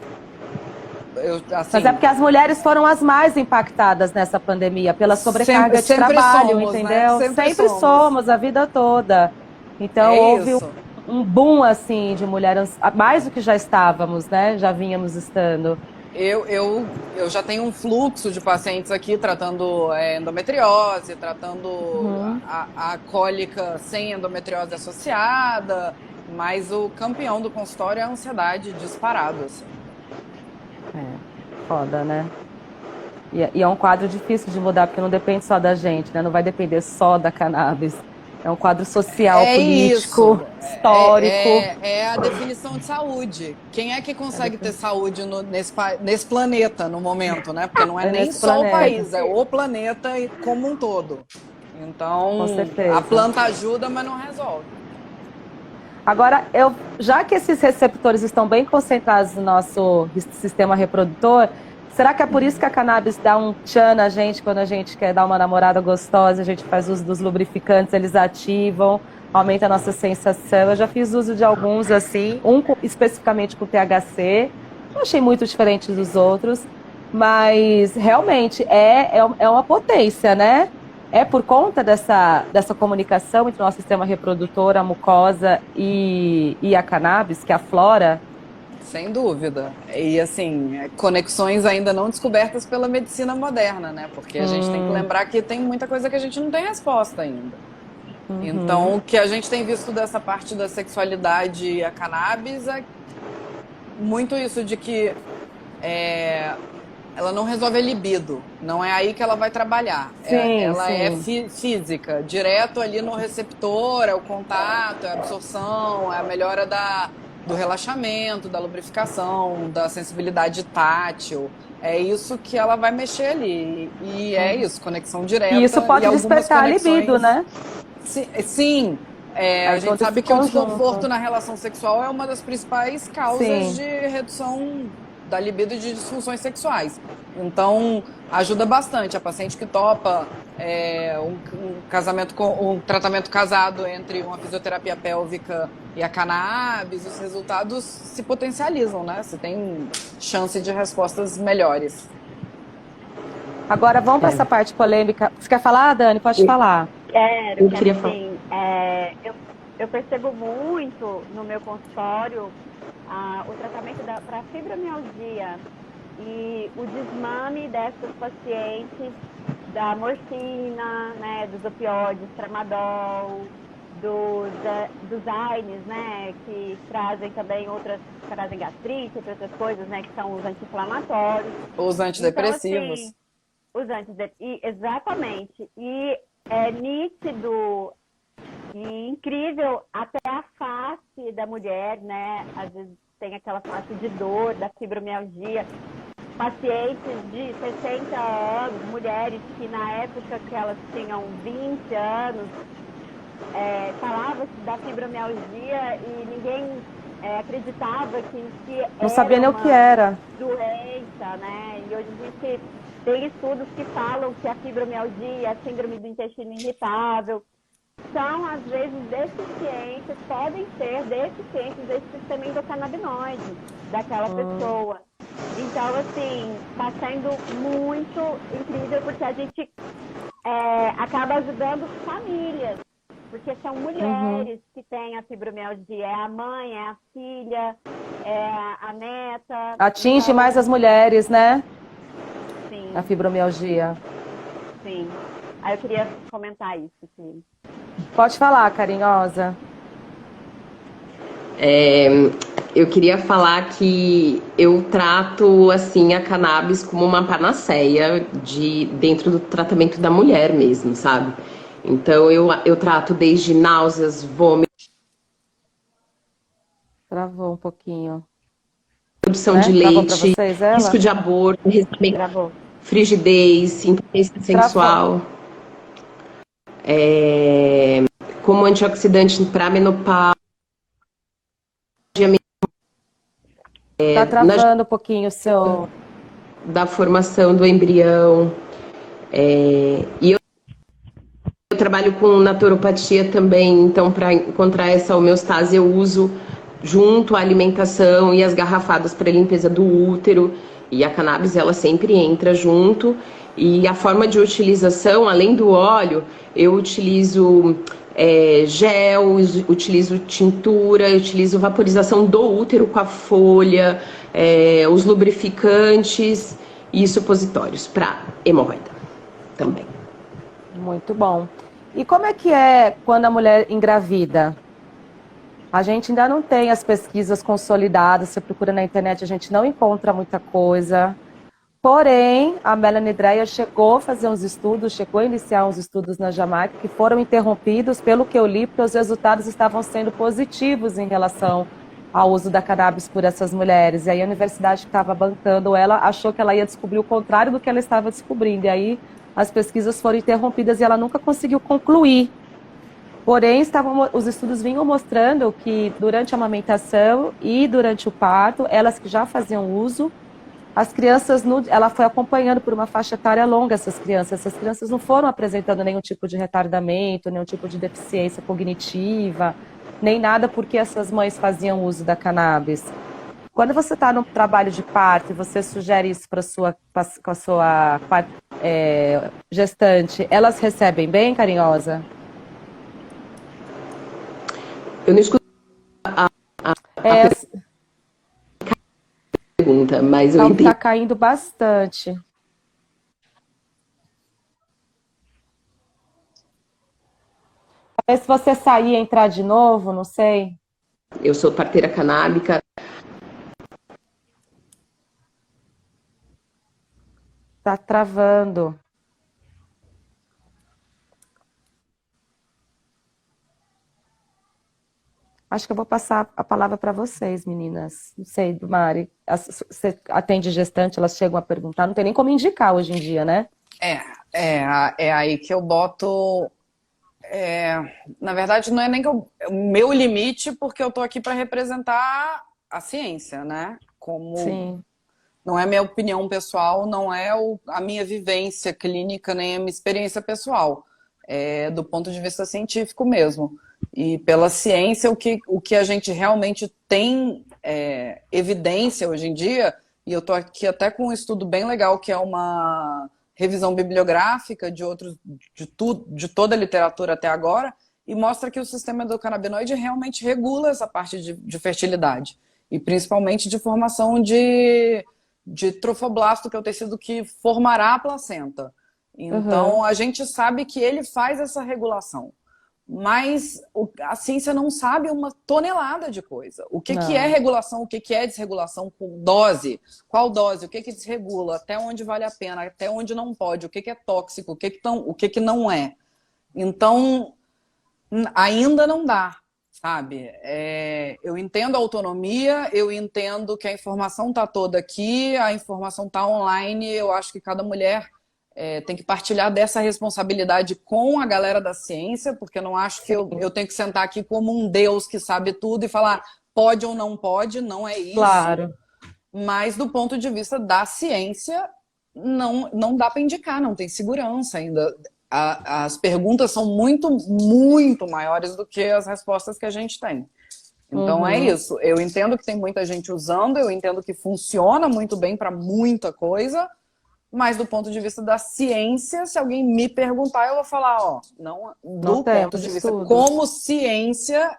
Assim, mas é porque as mulheres foram as mais impactadas nessa pandemia, pela sobrecarga de trabalho, somos, entendeu? Né? Sempre somos, a vida toda. Então houve um boom assim de mulheres, mais do que já estávamos, né? Já vínhamos estando. Eu já tenho um fluxo de pacientes aqui tratando endometriose, tratando a cólica sem endometriose associada, mas o campeão do consultório é a ansiedade disparado, assim. Foda, né? E é um quadro difícil de mudar, porque não depende só da gente, né? Não vai depender só da cannabis. É um quadro social, político, histórico. É a definição de saúde. Quem é que consegue ter saúde nesse planeta no momento, né? Porque não é nem só o país, é o planeta como um todo. Então, a planta ajuda, mas não resolve. Agora, já que esses receptores estão bem concentrados no nosso sistema reprodutor, será que é por isso que a cannabis dá um tchan na gente quando a gente quer dar uma namorada gostosa, a gente faz uso dos lubrificantes, eles ativam, aumenta a nossa sensação? Eu já fiz uso de alguns assim, especificamente com THC, não achei muito diferente dos outros, mas realmente é uma potência, né? É por conta dessa comunicação entre o nosso sistema reprodutor, a mucosa e a cannabis, que aflora? Sem dúvida. E, assim, conexões ainda não descobertas pela medicina moderna, né? Porque a gente tem que lembrar que tem muita coisa que a gente não tem resposta ainda. Então, o que a gente tem visto dessa parte da sexualidade e a cannabis é muito isso de que ela não resolve a libido, não é aí que ela vai trabalhar. Ela é física, direto ali no receptor, é o contato, é a absorção, é a melhora do relaxamento, da lubrificação, da sensibilidade tátil. É isso que ela vai mexer ali. E é isso, conexão direta. E isso pode despertar a libido, né? Sim. A gente sabe que o desconforto na relação sexual é uma das principais causas de redução da libido e de disfunções sexuais. Então, ajuda bastante. A paciente que topa um tratamento casado entre uma fisioterapia pélvica e a cannabis, os resultados se potencializam, né? Você tem chance de respostas melhores. Agora, vamos para essa parte polêmica. Você quer falar, Dani? Pode falar. Quero sim. Eu percebo muito no meu consultório o tratamento para fibromialgia e o desmame dessas pacientes da morfina, né, dos opioides, tramadol, dos AINES, né, que trazem também trazem gastrite, outras coisas, né, que são os anti-inflamatórios. Os antidepressivos. Então, assim, exatamente. E é nítido e incrível até a face da mulher, né? Às vezes tem aquela face de dor, da fibromialgia. Pacientes de 60 anos, mulheres que na época que elas tinham 20 anos, falava da fibromialgia e ninguém acreditava que não sabia nem o que era. Doença, né? E hoje a gente tem estudos que falam que a fibromialgia, a síndrome do intestino irritável, são, às vezes, podem ser deficientes desse sistema endocannabinoide daquela pessoa. Então, assim, está sendo muito incrível porque a gente acaba ajudando famílias, porque são Uhum. mulheres que têm a fibromialgia, é a mãe, é a filha, é a neta. Atinge mais as Então, mulheres, né? A sim, fibromialgia. sim. Aí eu queria comentar isso, que Pode falar, carinhosa. É, eu queria falar que eu trato assim a cannabis como uma panaceia dentro do tratamento da mulher mesmo, sabe? Então eu trato desde náuseas, vômitos, Travou um pouquinho, produção de né? Travou para leite, vocês risco ela? de aborto, travou. frigidez, impotência Travou. sexual, como antioxidante para menopausa, Tá na travando um pouquinho o seu. da formação do embrião. E eu trabalho com naturopatia também, então para encontrar essa homeostase eu uso junto à alimentação e as garrafadas para limpeza do útero, e a cannabis ela sempre entra junto. E a forma de utilização, além do óleo, eu utilizo gel, utilizo tintura, utilizo vaporização do útero com a folha, os lubrificantes e supositórios para hemorroida também. Muito bom. E como é que é quando a mulher engravida? A gente ainda não tem as pesquisas consolidadas. Você procura na internet, a gente não encontra muita coisa. Porém, a Melanie Dreyer chegou a fazer uns estudos, chegou a iniciar uns estudos na Jamaica, que foram interrompidos, pelo que eu li, porque os resultados estavam sendo positivos em relação ao uso da cannabis por essas mulheres. E aí a universidade que estava bancando ela achou que ela ia descobrir o contrário do que ela estava descobrindo. E aí as pesquisas foram interrompidas e ela nunca conseguiu concluir. Porém, os estudos vinham mostrando que durante a amamentação e durante o parto, elas que já faziam uso, as crianças, ela foi acompanhando por uma faixa etária longa essas crianças não foram apresentando nenhum tipo de retardamento, nenhum tipo de deficiência cognitiva, nem nada porque essas mães faziam uso da cannabis. Quando você está no trabalho de parto e você sugere isso para com a sua gestante, elas recebem bem, carinhosa? Eu não escuto a É, pergunta, mas eu tá entendi. caindo bastante. Talvez se você sair e entrar de novo, não sei. Eu sou parteira canábica. Tá travando. Acho que eu vou passar a palavra para vocês, meninas. Não sei, Mari. Você atende gestante, elas chegam a perguntar. Não tem nem como indicar hoje em dia, né? É, é aí que eu boto. Na verdade, não é nem que o meu limite, porque eu tô aqui para representar a ciência, né? Como Sim. não é minha opinião pessoal, não é a minha vivência clínica, nem a minha experiência pessoal. É do ponto de vista científico mesmo. E pela ciência, o que a gente realmente tem evidência hoje em dia, e eu estou aqui até com um estudo bem legal, que é uma revisão bibliográfica de toda a literatura até agora, e mostra que o sistema endocannabinoide realmente regula essa parte de fertilidade, e principalmente de formação de trofoblasto, que é o tecido que formará a placenta. Uhum. Então, a gente sabe que ele faz essa regulação, mas a ciência não sabe uma tonelada de coisa. O que, que é Não. regulação, o que, que é desregulação com dose, qual dose, o que, que desregula, até onde vale a pena, até onde não pode, o que, que é tóxico, o que não é. Então, ainda não dá, sabe? Eu entendo a autonomia, eu entendo que a informação está toda aqui, a informação está online, eu acho que cada mulher tem que partilhar dessa responsabilidade com a galera da ciência, porque eu não acho que eu tenho que sentar aqui como um Deus que sabe tudo e falar pode ou não pode, não é isso. Claro. Mas do ponto de vista da ciência, não dá para indicar, não tem segurança ainda. As perguntas são muito, muito maiores do que as respostas que a gente tem. Então é Uhum. isso. Eu entendo que tem muita gente usando, eu entendo que funciona muito bem para muita coisa, mas do ponto de vista da ciência, se alguém me perguntar, eu vou falar, ó, não, Não do ponto temos de vista estudos. como ciência,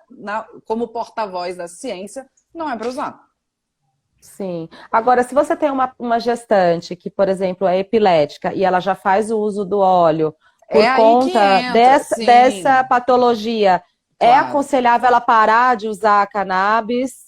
como porta-voz da ciência, não é para usar. Sim. Agora, se você tem uma gestante que, por exemplo, é epilética e ela já faz o uso do óleo É por aí que conta entra, dessa sim, patologia, é claro. aconselhável ela parar de usar cannabis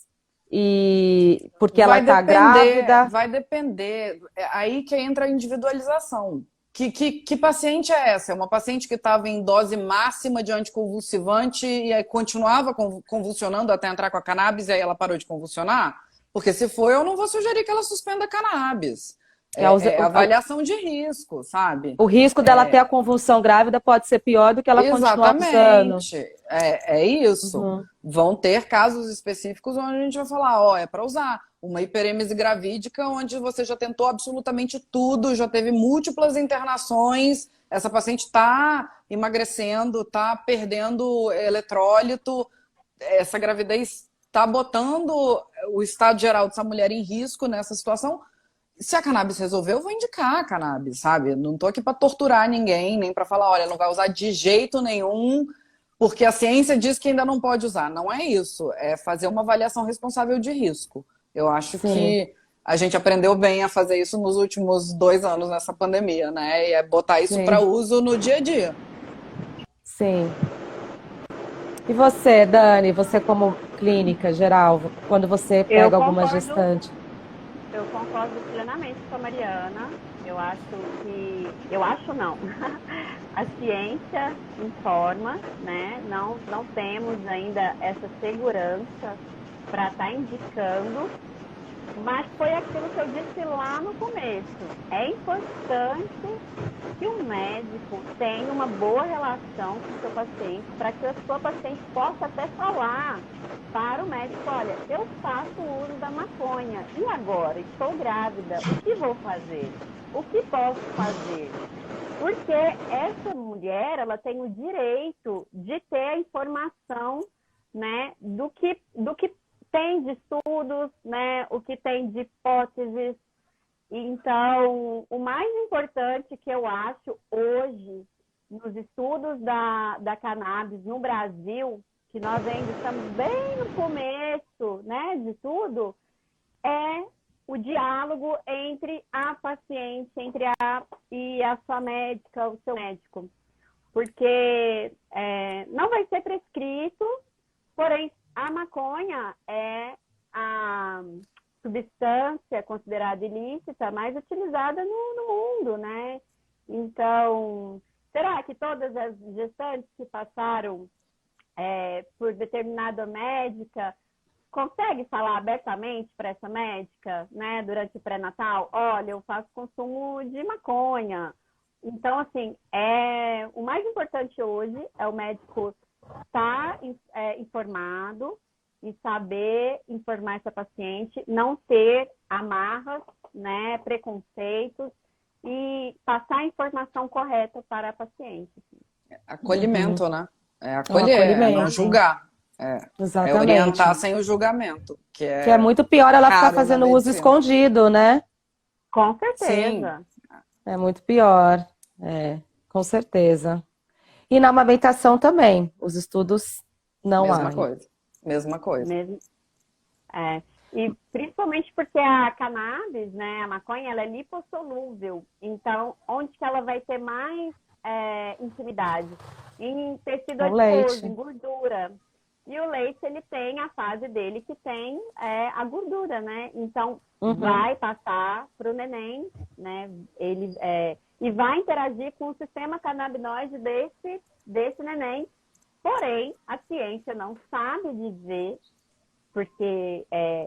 e porque ela Vai está depender, grávida? vai depender. É aí que entra a individualização. Que paciente é essa? É uma paciente que estava em dose máxima de anticonvulsivante e aí continuava convulsionando até entrar com a cannabis e aí ela parou de convulsionar? Porque se for, eu não vou sugerir que ela suspenda a cannabis. Que a É avaliação de risco, sabe? o risco dela ter a convulsão grávida pode ser pior do que ela continuar usando. Exatamente, é isso. Uhum. Vão ter casos específicos onde a gente vai falar, ó, é para usar uma hiperêmese gravídica, onde você já tentou absolutamente tudo, já teve múltiplas internações, essa paciente está emagrecendo, está perdendo eletrólito, essa gravidez está botando o estado geral dessa mulher em risco nessa situação. Se a cannabis resolver, eu vou indicar a cannabis, sabe? Não tô aqui para torturar ninguém, nem para falar, olha, não vai usar de jeito nenhum, porque a ciência diz que ainda não pode usar. Não é isso, é fazer uma avaliação responsável de risco. Eu acho Sim, que a gente aprendeu bem a fazer isso nos últimos 2 anos nessa pandemia, né? E é botar isso para sim, uso no dia a dia. sim. E você, Dani, você como clínica geral, quando você Eu pega alguma concordo, gestante? eu concordo plenamente com a Mariana. Eu acho que, eu acho não. A ciência informa, né? Não temos ainda essa segurança para estar indicando. Mas foi aquilo que eu disse lá no começo. É importante que o médico tenha uma boa relação com o seu paciente, para que a sua paciente possa até falar para o médico, olha, eu faço uso da maconha, e agora? Estou grávida, o que vou fazer? O que posso fazer? Porque essa mulher, ela tem o direito de ter a informação, né, do que tem de estudos, né, o que tem de hipóteses. Então, o mais importante que eu acho hoje nos estudos da cannabis no Brasil, que nós ainda estamos bem no começo, né, de tudo, é o diálogo entre a paciente, entre a sua médica, o seu médico. Porque não vai ser prescrito, porém, a maconha é a substância considerada ilícita mais utilizada no mundo, né? Então, será que todas as gestantes que passaram por determinada médica consegue falar abertamente para essa médica, né, durante o pré-natal? Olha, eu faço consumo de maconha. Então, assim, o mais importante hoje é o médico estar informado e saber informar essa paciente, não ter amarras, né, preconceitos e passar a informação correta para a paciente. Uhum. Acolhimento, né? É É um acolher, é não acolhimento. julgar. É orientar Exatamente. sem o julgamento, que Que é é muito pior ela ficar raro na fazendo uso medicina. escondido, né? Com Sim, certeza. É muito pior. É, com certeza. E na amamentação também. Os estudos não há mesma ainda. coisa. Mesma coisa. Mesmo, e principalmente porque a cannabis, né, a maconha, ela é lipossolúvel. Então, onde que ela vai ter mais intimidade? Em tecido Com adiposo, em leite. gordura. E o leite, ele tem a fase dele que tem a gordura, né? Então, Uhum. vai passar para o neném, né? E vai interagir com o sistema canabinoide desse neném. Porém, a ciência não sabe dizer, porque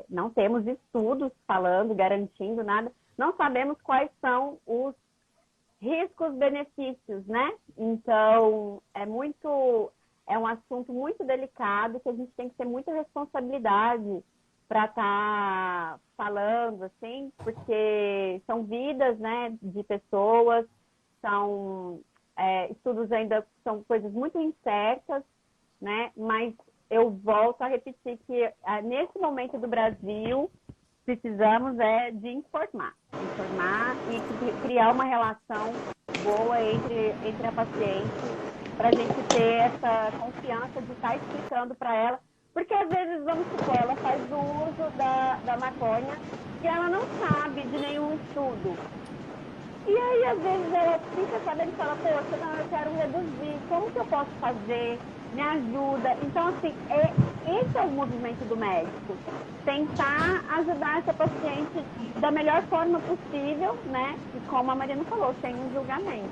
não temos estudos falando, garantindo nada, não sabemos quais são os riscos, benefícios, né? Então, é um assunto muito delicado que a gente tem que ter muita responsabilidade para estar falando, assim, porque são vidas, né, de pessoas, são estudos ainda, são coisas muito incertas, né? Mas eu volto a repetir que nesse momento do Brasil precisamos de informar e criar uma relação boa entre a paciente para a gente ter essa confiança de estar explicando para ela, porque às vezes, vamos supor, ela faz o uso da maconha e ela não sabe de nenhum estudo. E aí, às vezes, ela fica sabendo e fala, poxa, não, eu quero reduzir, como que eu posso fazer? Me ajuda. Então, assim, esse é o movimento do médico. Tentar ajudar essa paciente da melhor forma possível, né? E como a Mariana falou, sem um julgamento.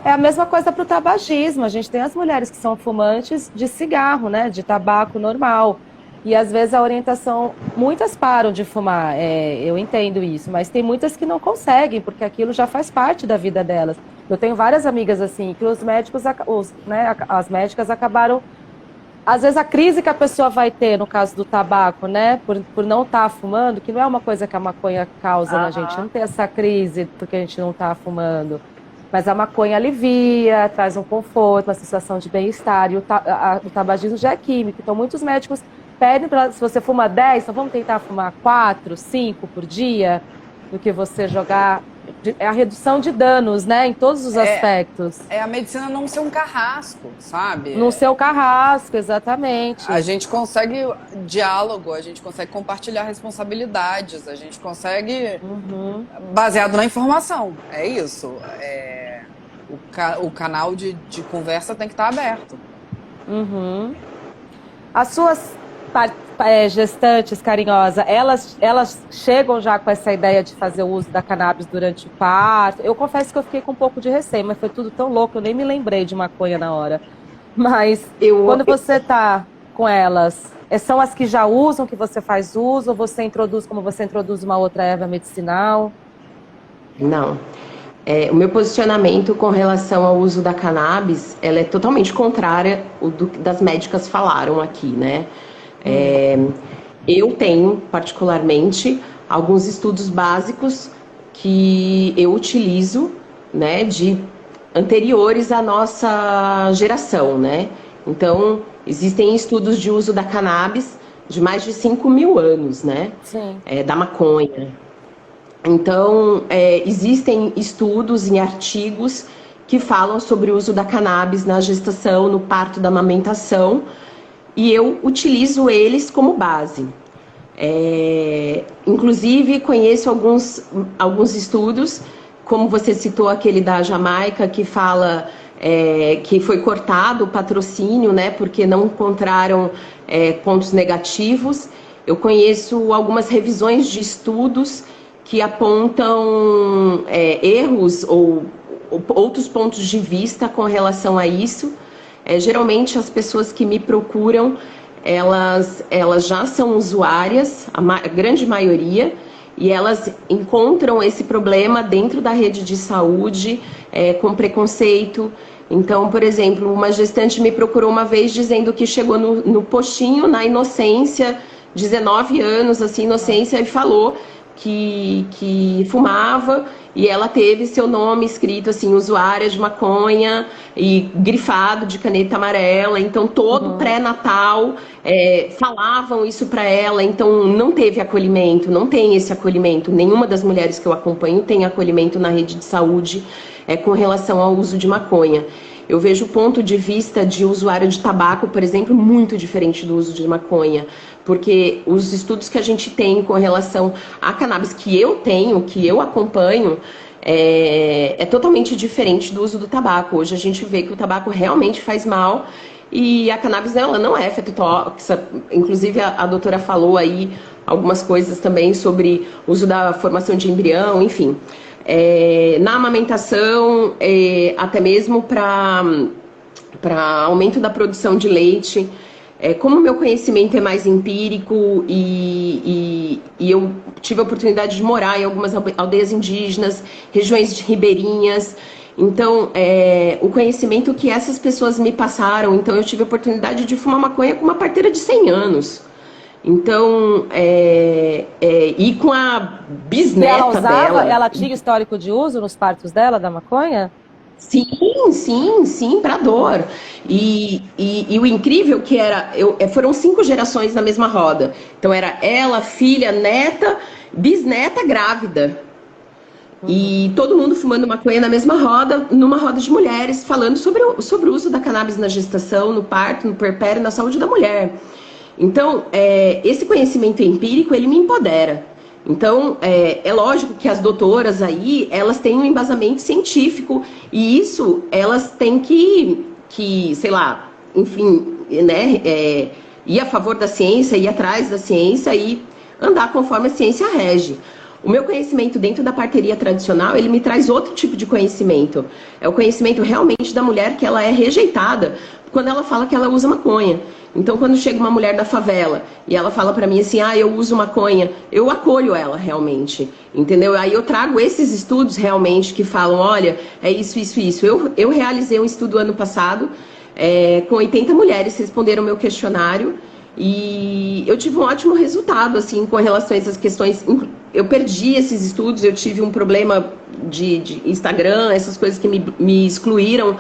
É a mesma coisa para o tabagismo. A gente tem as mulheres que são fumantes de cigarro, né? De tabaco normal. E às vezes a orientação, muitas param de fumar, eu entendo isso, mas tem muitas que não conseguem, porque aquilo já faz parte da vida delas. Eu tenho várias amigas assim, que os médicos, as médicas acabaram, às vezes a crise que a pessoa vai ter, no caso do tabaco, né, por não estar fumando, que não é uma coisa que a maconha causa na gente, não tem essa crise porque a gente não está fumando. Mas a maconha alivia, traz um conforto, uma sensação de bem-estar, e o tabagismo já é químico, então muitos médicos pedem para, se você fuma 10, então vamos tentar fumar 4, 5 por dia, do que você jogar. É a redução de danos, né, em todos os aspectos. É a medicina não ser um carrasco, sabe? Não ser o carrasco, exatamente. A gente consegue diálogo, a gente consegue compartilhar responsabilidades, a gente consegue, baseado na informação, é isso. O canal de conversa tem que estar aberto. As suas gestantes, Carinhosa, elas chegam já com essa ideia de fazer o uso da cannabis durante o parto? Eu confesso que eu fiquei com um pouco de receio, mas foi tudo tão louco, eu nem me lembrei de maconha na hora. Mas quando você tá com elas, são as que já usam, que você faz uso, ou você introduz como você introduz uma outra erva medicinal? Não. O meu posicionamento com relação ao uso da cannabis, ela é totalmente contrária ao das médicas falaram aqui, né? Eu tenho, particularmente, alguns estudos básicos que eu utilizo, né, de anteriores à nossa geração, né? Então, existem estudos de uso da cannabis de mais de 5.000 anos, né? Sim. Da maconha. Então, existem estudos em artigos que falam sobre o uso da cannabis na gestação, no parto, da amamentação, e eu utilizo eles como base. Inclusive, conheço alguns estudos, como você citou aquele da Jamaica, que fala que foi cortado o patrocínio, né, porque não encontraram pontos negativos. Eu conheço algumas revisões de estudos que apontam erros ou outros pontos de vista com relação a isso. Geralmente as pessoas que me procuram, elas já são usuárias, a grande maioria, e elas encontram esse problema dentro da rede de saúde, com preconceito. Então, por exemplo, uma gestante me procurou uma vez dizendo que chegou no postinho, na inocência, 19 anos, assim, inocência, e falou que fumava, e ela teve seu nome escrito assim, usuária de maconha, e grifado de caneta amarela. Então todo pré-natal falavam isso para ela. Então não teve acolhimento, não tem esse acolhimento. Nenhuma das mulheres que eu acompanho tem acolhimento na rede de saúde com relação ao uso de maconha. Eu vejo o ponto de vista de usuário de tabaco, por exemplo, muito diferente do uso de maconha, porque os estudos que a gente tem com relação à cannabis que eu tenho, que eu acompanho, é totalmente diferente do uso do tabaco. Hoje a gente vê que o tabaco realmente faz mal e a cannabis, ela não é fetotóxica. Inclusive a doutora falou aí algumas coisas também sobre o uso da formação de embrião, enfim. Na amamentação, até mesmo para aumento da produção de leite. Como o meu conhecimento é mais empírico e eu tive a oportunidade de morar em algumas aldeias indígenas, regiões ribeirinhas, então o conhecimento que essas pessoas me passaram, então eu tive a oportunidade de fumar maconha com uma parteira de 100 anos. Então, e com a bisneta ela usava, dela... Ela tinha histórico de uso nos partos dela, da maconha? Sim, sim, sim, para dor. E o incrível que era, foram 5 gerações na mesma roda. Então era ela, filha, neta, bisneta, grávida. Uhum. E todo mundo fumando maconha na mesma roda, numa roda de mulheres, falando sobre o uso da cannabis na gestação, no parto, no puerpério, na saúde da mulher. Então, esse conhecimento empírico, ele me empodera. Então, é lógico que as doutoras aí, elas têm um embasamento científico, e isso, elas têm que sei lá, enfim, né, ir a favor da ciência, ir atrás da ciência e andar conforme a ciência rege. O meu conhecimento dentro da parteria tradicional, ele me traz outro tipo de conhecimento. É o conhecimento realmente da mulher que ela é rejeitada quando ela fala que ela usa maconha. Então, quando chega uma mulher da favela e ela fala pra mim assim, eu uso maconha, eu acolho ela realmente, entendeu? Aí eu trago esses estudos realmente que falam, olha, é isso, isso, isso. Eu realizei um estudo ano passado, com 80 mulheres responderam o meu questionário e eu tive um ótimo resultado, assim, com relação a essas questões. Eu perdi esses estudos, eu tive um problema de Instagram, essas coisas que me excluíram.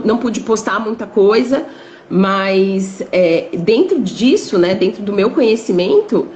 Não pude postar muita coisa, mas dentro disso, né, dentro do meu conhecimento,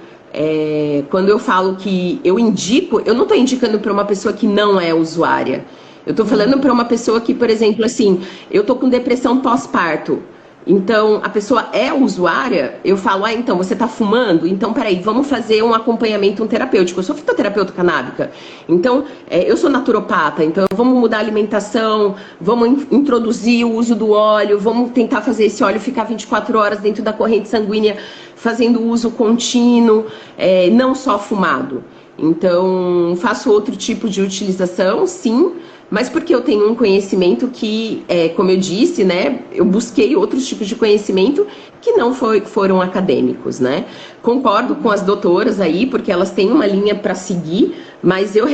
quando eu falo que eu indico, eu não estou indicando para uma pessoa que não é usuária. Eu estou falando para uma pessoa que, por exemplo, assim, eu estou com depressão pós-parto. Então, a pessoa é usuária, eu falo, então, você está fumando? Então, peraí, vamos fazer um acompanhamento terapêutico. Eu sou fitoterapeuta canábica, então, eu sou naturopata, então vamos mudar a alimentação, vamos introduzir o uso do óleo, vamos tentar fazer esse óleo ficar 24 horas dentro da corrente sanguínea, fazendo uso contínuo, não só fumado. Então, faço outro tipo de utilização, sim, mas porque eu tenho um conhecimento que, como eu disse, né, eu busquei outros tipos de conhecimento que não foram acadêmicos, né? Concordo com as doutoras aí, porque elas têm uma linha para seguir, mas eu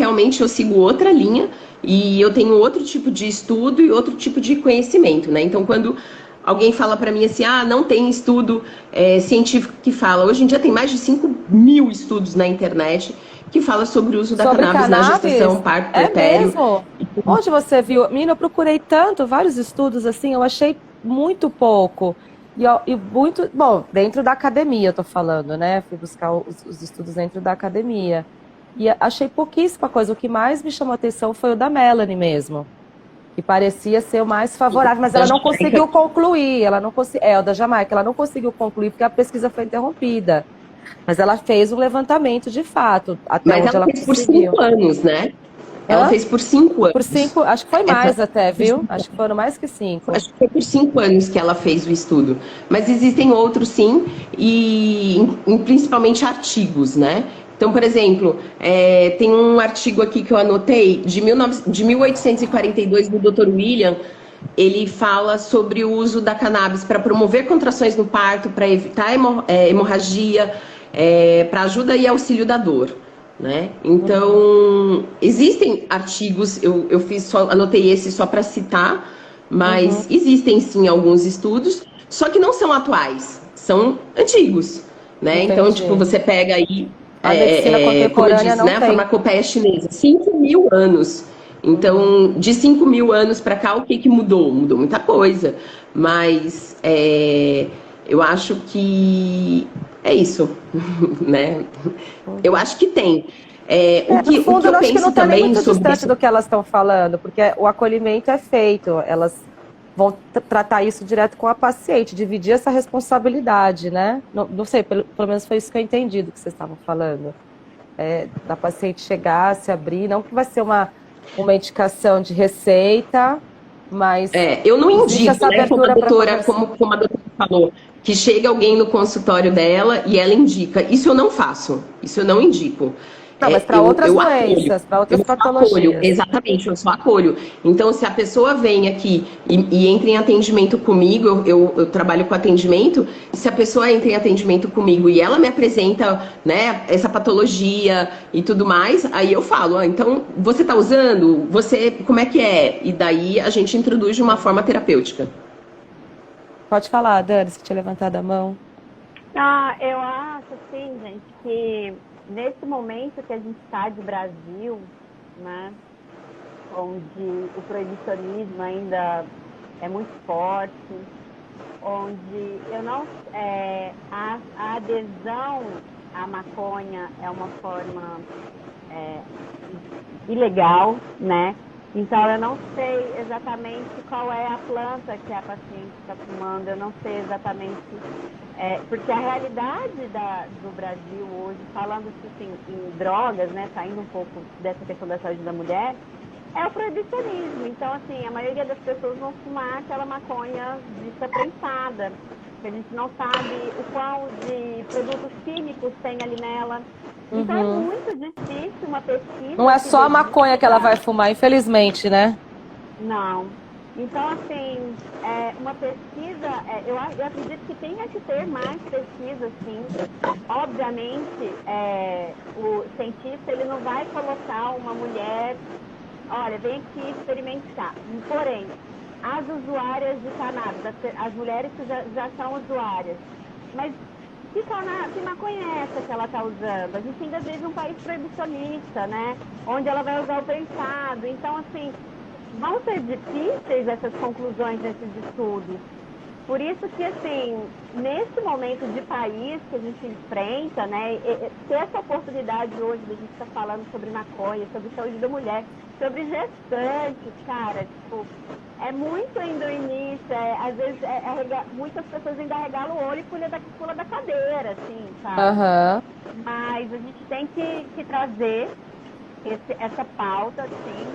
sigo outra linha e eu tenho outro tipo de estudo e outro tipo de conhecimento, né? Então, quando alguém fala para mim assim, não tem estudo científico que fala, hoje em dia tem mais de 5.000 estudos na internet que fala sobre o uso da Sobre cannabis na cannabis? gestação, parto, É puerpério. mesmo? Onde você viu? Menina, eu procurei tanto, vários estudos assim, eu achei muito pouco. E muito, bom, dentro da academia eu tô falando, né? Fui buscar os estudos dentro da academia. E achei pouquíssima coisa. O que mais me chamou a atenção foi o da Melanie mesmo, que parecia ser o mais favorável, mas Da ela não Jamaica. conseguiu concluir. Ela não o da Jamaica, ela não conseguiu concluir porque a pesquisa foi interrompida. Mas ela fez um levantamento de fato, até Mas onde ela ela fez por conseguiu. 5 anos, né? Ela Hã? fez por 5 anos. Por 5, acho que foi Essa, mais até, viu? Acho que foram mais que 5. acho que foi por 5 anos que ela fez o estudo. Mas existem outros sim, e principalmente artigos, né? Então, por exemplo, tem um artigo aqui que eu anotei, de 1842, do Dr. William. Ele fala sobre o uso da cannabis para promover contrações no parto, para evitar hemorragia, para ajuda e auxílio da dor. Né? Uhum. Então, existem artigos, eu anotei esse só para citar, Uhum. mas existem sim alguns estudos, só que não são atuais, são antigos. Né? Então, tipo, Entendi. você pega aí, A medicina como eu contemporânea disse, não né, a tem. farmacopeia chinesa, 5.000 anos. Uhum. Então, de 5.000 anos para cá, o que mudou? Mudou muita coisa, mas eu acho que é isso, né? Eu Uhum. acho que tem. No O que fundo, eu eu acho que não penso está nem também muito sobre distante isso. do que elas estão falando, porque o acolhimento é feito. Elas vão tratar isso direto com a paciente, dividir essa responsabilidade, né? Não, não sei, pelo menos foi isso que eu entendi do que vocês estavam falando. Da paciente chegar, se abrir, não que vai ser uma indicação de receita, mas Eu não existe indico, essa né, abertura para conversa. como a doutora falou, que chega alguém no consultório dela e ela indica. Isso eu não faço, isso eu não indico. Não, mas para outras Eu acolho, doenças, para outras eu só acolho, patologias. exatamente, eu só acolho. Então, se a pessoa vem aqui e entra em atendimento comigo, eu trabalho com atendimento, se a pessoa entra em atendimento comigo e ela me apresenta, né, essa patologia e tudo mais, aí eu falo, então, você está usando? Como é que é? E daí a gente introduz de uma forma terapêutica. Pode falar, Dani, se tinha levantado a mão. Eu acho assim, gente, que nesse momento que a gente está de Brasil, né, com onde o proibicionismo ainda é muito forte, onde eu não, a adesão à maconha é uma forma ilegal, né? Então eu não sei exatamente qual é a planta que a paciente está fumando, eu não sei exatamente, porque a realidade do Brasil hoje, falando assim, em drogas, né, saindo um pouco dessa questão da saúde da mulher, é o proibicionismo. Então, assim, a maioria das pessoas vão fumar aquela maconha dita prensada, que a gente não sabe o qual de produtos químicos tem ali nela. Então é muito difícil uma pesquisa. Não é só a maconha que ela vai fumar, infelizmente, né? Não. Então, assim, uma pesquisa, eu acredito que tenha que ter mais pesquisa, sim. Obviamente, o cientista ele não vai colocar uma mulher, olha, vem aqui experimentar. Porém, as usuárias de cannabis, as mulheres que já são usuárias, mas que maconha é essa que ela está usando? A gente ainda vive um país proibicionista, né? Onde ela vai usar o prensado. Então, assim, vão ser difíceis essas conclusões desses estudos. Por isso que, assim, nesse momento de país que a gente enfrenta, né, ter essa oportunidade hoje de a gente estar falando sobre maconha, sobre saúde da mulher, sobre gestantes, cara, tipo, é muito ainda o início, às vezes muitas pessoas ainda regalam o olho e pula da cadeira, assim, sabe? Aham. Mas a gente tem que trazer essa pauta, assim,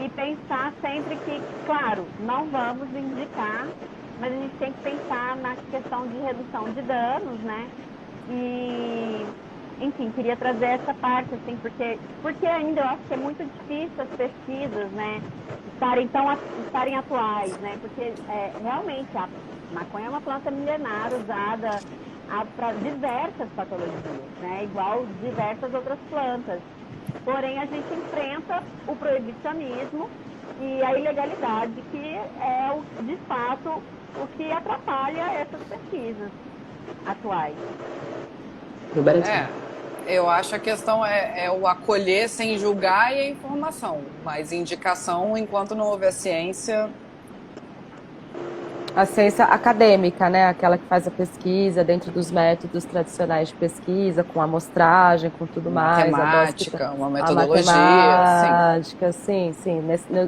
e pensar sempre que, claro, não vamos indicar, mas a gente tem que pensar na questão de redução de danos, né? E, enfim, queria trazer essa parte, assim, porque ainda eu acho que é muito difícil as pesquisas, né, estarem atuais, né? Porque realmente a maconha é uma planta milenar usada para diversas patologias, né? Igual diversas outras plantas. Porém, a gente enfrenta o proibicionismo e a ilegalidade, que é, de fato, o que atrapalha essas pesquisas atuais. Eu acho que a questão é o acolher sem julgar e a informação, mas indicação, enquanto não houver ciência. A ciência acadêmica, né? Aquela que faz a pesquisa dentro dos métodos tradicionais de pesquisa, com amostragem, com tudo mais. Matemática, uma metodologia. Matemática, sim,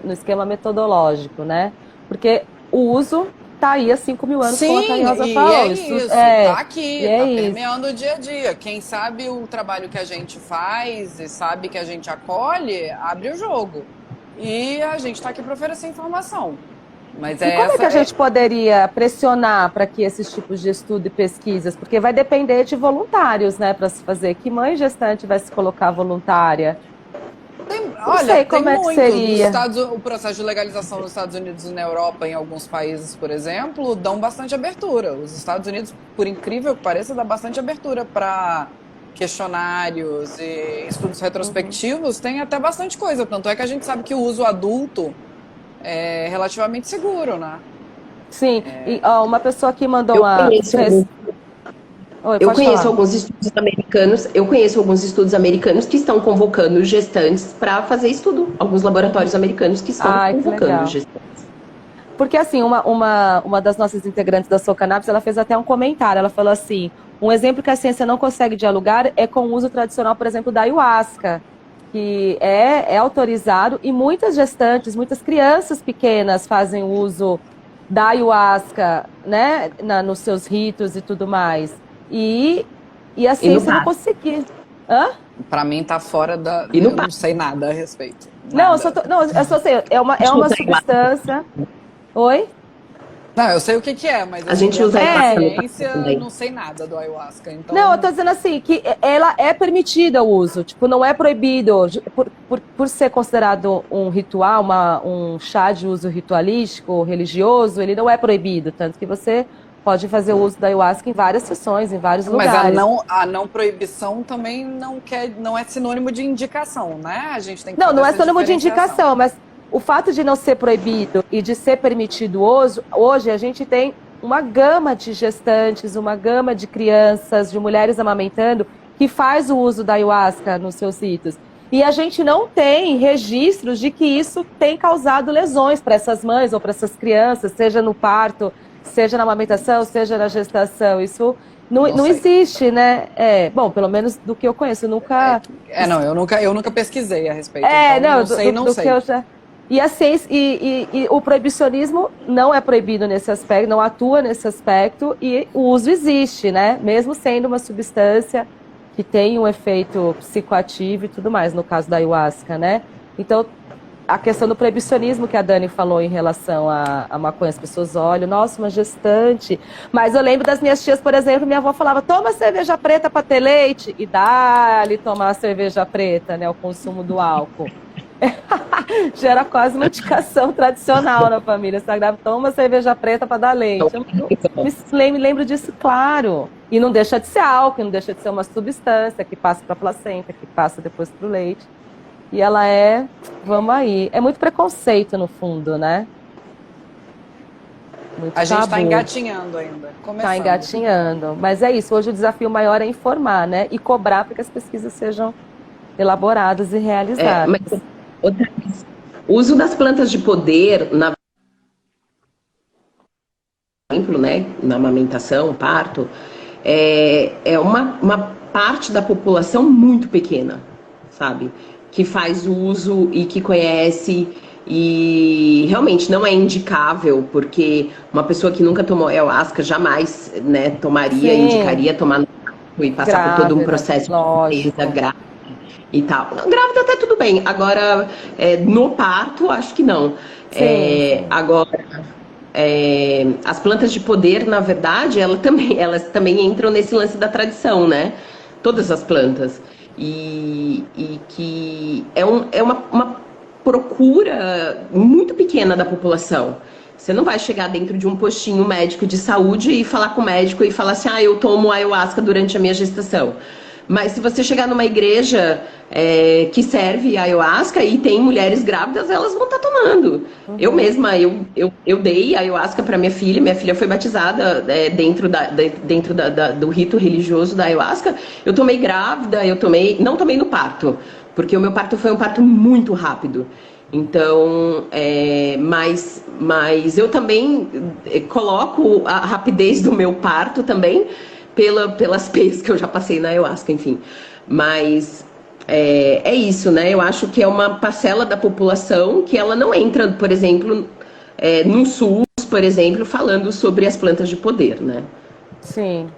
no esquema metodológico, né? Porque o uso tá aí há 5.000 anos, como a Carinhosa falou. É isso, tá aqui, tá isso. permeando o dia a dia. Quem sabe o trabalho que a gente faz e sabe que a gente acolhe, abre o jogo. E a gente tá aqui para oferecer informação. Mas e como é que a gente poderia pressionar para que esses tipos de estudo e pesquisas? Porque vai depender de voluntários, né, para se fazer. Que mãe gestante vai se colocar voluntária? Olha, como é que seria. O processo de legalização nos Estados Unidos e na Europa, em alguns países, por exemplo, dão bastante abertura. Os Estados Unidos, por incrível que pareça, dá bastante abertura para questionários e estudos retrospectivos. Tem até bastante coisa. Tanto é que a gente sabe que o uso adulto é relativamente seguro, né? Sim, e uma pessoa que mandou Eu conheço alguns estudos americanos que estão convocando gestantes para fazer estudo. Alguns laboratórios americanos que estão convocando gestantes. Porque assim, uma das nossas integrantes da Sou Cannabis, ela fez até um comentário, ela falou assim, um exemplo que a ciência não consegue dialogar é com o uso tradicional, por exemplo, da ayahuasca, que é autorizado, e muitas gestantes, muitas crianças pequenas fazem uso da ayahuasca, né, nos seus ritos e tudo mais. E a ciência não conseguiu. Pra mim tá fora da... Eu não sei nada a respeito. Nada. Eu só sei, é uma substância... Oi? Não, eu sei o que é, mas a gente usa a ciência, não sei nada do ayahuasca. Então... Não, eu tô dizendo assim, que ela é permitida o uso, tipo, não é proibido, por ser considerado um ritual, um chá de uso ritualístico, religioso, ele não é proibido, tanto que você pode fazer o uso da ayahuasca em várias sessões, em vários lugares. Mas a não proibição também não é sinônimo de indicação, né? A gente tem que não é sinônimo de indicação, mas o fato de não ser proibido e de ser permitido hoje a gente tem uma gama de gestantes, uma gama de crianças, de mulheres amamentando, que faz o uso da ayahuasca nos seus ritos. E a gente não tem registros de que isso tem causado lesões para essas mães ou para essas crianças, seja no parto, seja na amamentação, seja na gestação. Isso não existe, né? Bom, pelo menos do que eu conheço, eu nunca... Não, eu nunca pesquisei a respeito, então não sei, não sei. Que eu já... E a ciência, e o proibicionismo não é proibido nesse aspecto, não atua nesse aspecto, e o uso existe, né? Mesmo sendo uma substância que tem um efeito psicoativo e tudo mais, no caso da ayahuasca, né? Então, a questão do proibicionismo que a Dani falou em relação à maconha, as pessoas olham, nossa, uma gestante. Mas eu lembro das minhas tias, por exemplo, minha avó falava, toma cerveja preta para ter leite, e dá-lhe tomar cerveja preta, né? O consumo do álcool. Já era quase uma indicação tradicional na família. Sagrada, toma cerveja preta para dar leite. Eu me lembro disso, claro. E não deixa de ser álcool, não deixa de ser uma substância que passa para a placenta, que passa depois para o leite. E ela vamos aí. É muito preconceito, no fundo, né? Muito a gente está tabu. engatinhando ainda. Está engatinhando. Mas é isso, hoje o desafio maior é informar, né? E cobrar para que as pesquisas sejam elaboradas e realizadas. O uso das plantas de poder, exemplo, né, na amamentação, parto, é uma parte da população muito pequena, sabe? Que faz uso e que conhece, e realmente não é indicável, porque uma pessoa que nunca tomou ayahuasca jamais, né, indicaria tomar e passar por todo um processo de grávida e tal. Grávida até tudo bem, agora no parto acho que não. Sim. Agora, as plantas de poder, na verdade, elas também entram nesse lance da tradição, né? Todas as plantas. E que é uma procura muito pequena da população. Você não vai chegar dentro de um postinho médico de saúde e falar com o médico e falar assim, eu tomo ayahuasca durante a minha gestação. Mas se você chegar numa igreja que serve ayahuasca e tem mulheres grávidas, elas vão estar tomando. Uhum. Eu mesma, eu dei ayahuasca para minha filha foi batizada dentro do rito religioso da ayahuasca. Eu tomei grávida, não tomei no parto, porque o meu parto foi um parto muito rápido. Então, mas eu também coloco a rapidez do meu parto também pelas peias que eu já passei na ayahuasca, enfim. Mas é isso, né? Eu acho que é uma parcela da população que ela não entra, por exemplo, no SUS, por exemplo, falando sobre as plantas de poder, né? Sim,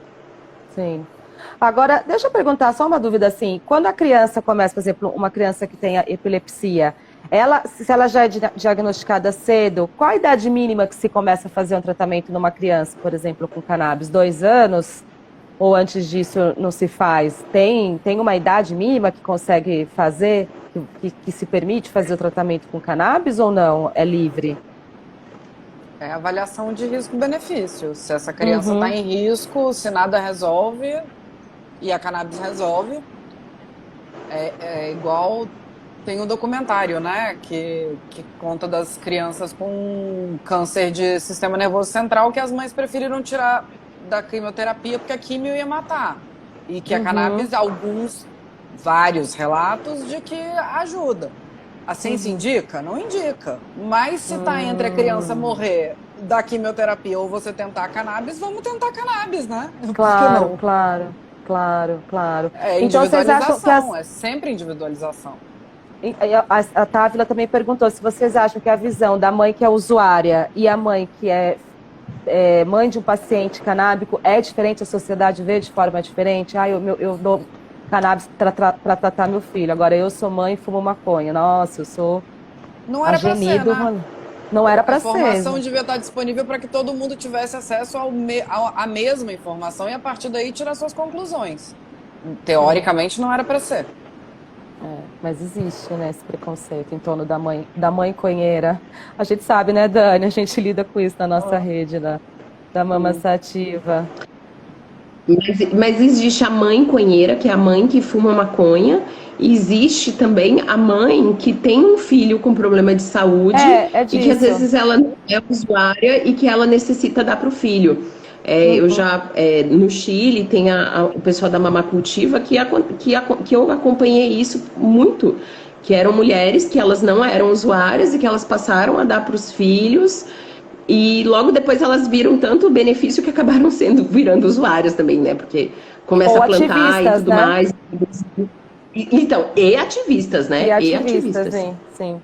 sim. Agora, deixa eu perguntar só uma dúvida assim. Quando a criança começa, por exemplo, uma criança que tem epilepsia, se ela já é diagnosticada cedo, qual a idade mínima que se começa a fazer um tratamento numa criança, por exemplo, com cannabis? 2 anos? Ou antes disso não se faz? Tem uma idade mínima que consegue fazer, que se permite fazer o tratamento com cannabis ou não? É livre? É avaliação de risco-benefício. Se essa criança está em risco, se nada resolve e a cannabis resolve, é igual... Tem um documentário, né, que conta das crianças com câncer de sistema nervoso central que as mães preferiram tirar da quimioterapia porque a quimio ia matar. E que a cannabis, vários relatos de que ajuda. A ciência indica? Não indica. Mas se está entre a criança morrer da quimioterapia ou você tentar a cannabis, vamos tentar cannabis, né? Claro, claro. É individualização, então, vocês acham que é sempre individualização. A Távila também perguntou se vocês acham que a visão da mãe que é usuária e a mãe que é mãe de um paciente canábico é diferente, a sociedade vê de forma diferente. Eu dou cannabis para tratar meu filho, agora eu sou mãe e fumo maconha. Nossa, eu sou não era para ser, né? Não era para ser. A informação devia estar disponível para que todo mundo tivesse acesso à mesma informação e a partir daí tirar suas conclusões. Teoricamente não era para ser. Mas existe, né, esse preconceito em torno da mãe conheira. A gente sabe, né, Dani? A gente lida com isso na nossa rede da mama sativa. Mas existe a mãe conheira, que é a mãe que fuma maconha. E existe também a mãe que tem um filho com problema de saúde e que às vezes ela não é usuária e que ela necessita dar para o filho. Eu já, no Chile, tem o pessoal da Mamacultiva que eu acompanhei isso muito, que eram mulheres que elas não eram usuárias e que elas passaram a dar para os filhos e logo depois elas viram tanto benefício que acabaram virando usuárias também, né? Porque começa Ou a plantar e tudo né? mais. Então, e ativistas, né? E ativistas, sim, sim.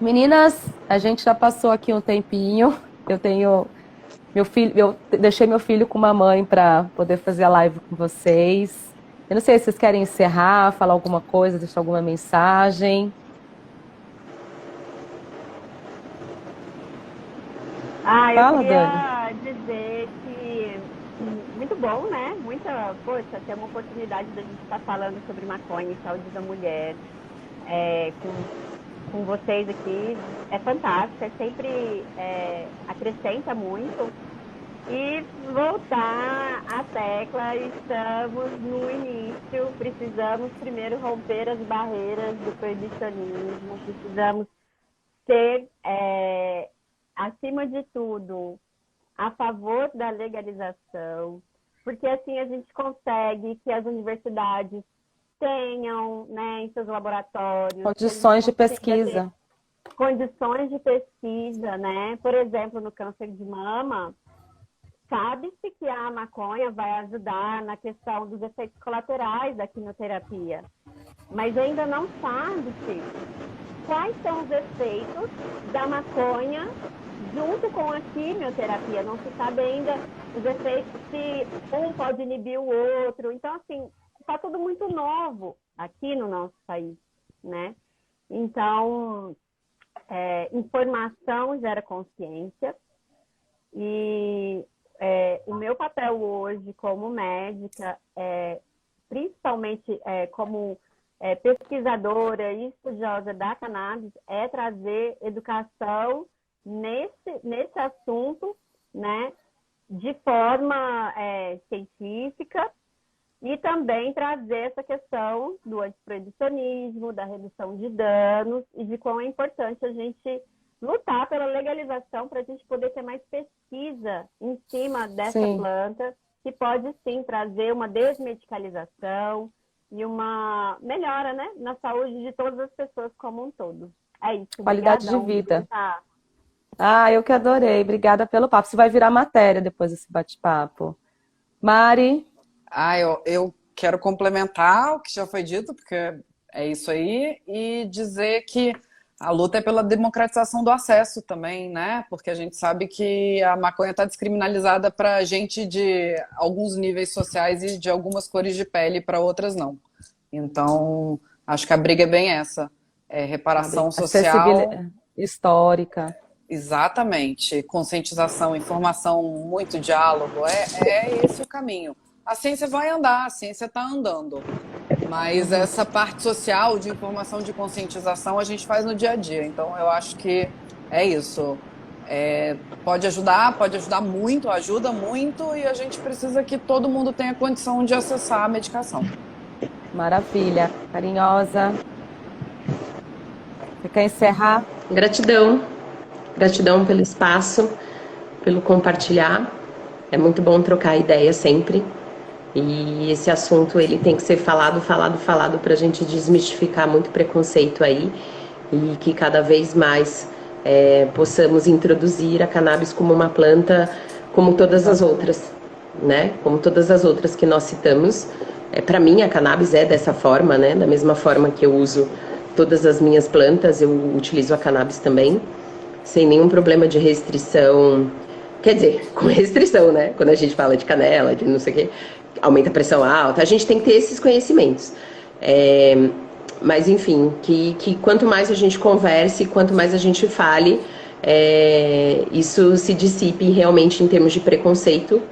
Meninas, a gente já passou aqui um tempinho. Eu tenho meu filho, eu deixei meu filho com uma mãe para poder fazer a live com vocês. Eu não sei se vocês querem encerrar, falar alguma coisa, deixar alguma mensagem. Eu queria dizer que muito bom, né? Poxa, ter uma oportunidade da gente estar falando sobre maconha e saúde da mulher com vocês aqui. É fantástico, sempre acrescenta muito. E voltar à tecla, estamos no início, precisamos primeiro romper as barreiras do proibicionismo, precisamos ser, acima de tudo, a favor da legalização, porque assim a gente consegue que as universidades tenham, né, em seus laboratórios condições de pesquisa. Condições de pesquisa, né? Por exemplo, no câncer de mama, sabe-se que a maconha vai ajudar na questão dos efeitos colaterais da quimioterapia, mas ainda não sabe-se quais são os efeitos da maconha junto com a quimioterapia. Não se sabe ainda os efeitos, se um pode inibir o outro. Então, assim, está tudo muito novo aqui no nosso país, né? Então, informação gera consciência e o meu papel hoje como médica, principalmente como pesquisadora e estudiosa da cannabis, é trazer educação nesse assunto, né, de forma científica, e também trazer essa questão do antiproibicionismo, da redução de danos e de quão é importante a gente lutar pela legalização para a gente poder ter mais pesquisa em cima dessa planta, que pode sim trazer uma desmedicalização e uma melhora, né, na saúde de todas as pessoas como um todo. É isso. Qualidade de vida. Eu que adorei. Obrigada pelo papo. Você vai virar matéria depois desse bate-papo. Mari? Eu quero complementar o que já foi dito, porque é isso aí, e dizer que a luta é pela democratização do acesso também, né? Porque a gente sabe que a maconha está descriminalizada para gente de alguns níveis sociais e de algumas cores de pele, para outras não. Então, acho que a briga é bem essa. Reparação social. Histórica. Exatamente. Conscientização, informação, muito diálogo. É esse o caminho. A ciência vai andar, a ciência está andando. Mas essa parte social, de informação, de conscientização, a gente faz no dia a dia. Então, eu acho que é isso. Pode ajudar muito, ajuda muito, e a gente precisa que todo mundo tenha condição de acessar a medicação. Maravilha. Carinhosa. Você quer encerrar? Gratidão. Gratidão pelo espaço, pelo compartilhar. É muito bom trocar ideia sempre. E esse assunto ele tem que ser falado para a gente desmistificar muito preconceito aí, e que cada vez mais possamos introduzir a cannabis como uma planta como todas as outras, né? Como todas as outras que nós citamos. Para mim a cannabis é dessa forma, né? Da mesma forma que eu uso todas as minhas plantas, eu utilizo a cannabis também, sem nenhum problema de restrição. Quer dizer, com restrição, né? Quando a gente fala de canela, de não sei o quê, aumenta a pressão alta, a gente tem que ter esses conhecimentos. Mas, enfim, que quanto mais a gente converse, quanto mais a gente fale, isso se dissipe realmente em termos de preconceito.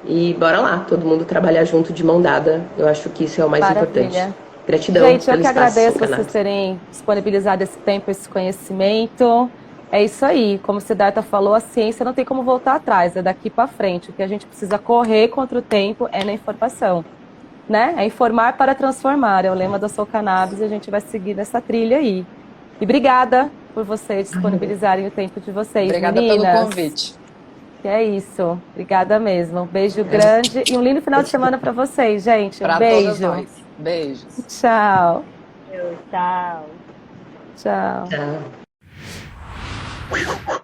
E bora lá, todo mundo trabalhar junto de mão dada. Eu acho que isso é o mais importante. Gratidão. Gente, eu que agradeço vocês terem disponibilizado esse tempo, esse conhecimento. É isso aí, como o Siddhartha falou, a ciência não tem como voltar atrás, é daqui para frente. O que a gente precisa correr contra o tempo é na informação, né? É informar para transformar, é o lema da Sou Cannabis, e a gente vai seguir nessa trilha aí. E obrigada por vocês disponibilizarem o tempo de vocês, obrigada meninas. pelo convite. Que é isso. Obrigada mesmo. Um beijo grande e um lindo final de semana para vocês, gente. Um Para todas beijo. nós. Beijos. Tchau. Tchau. Tchau. Tchau.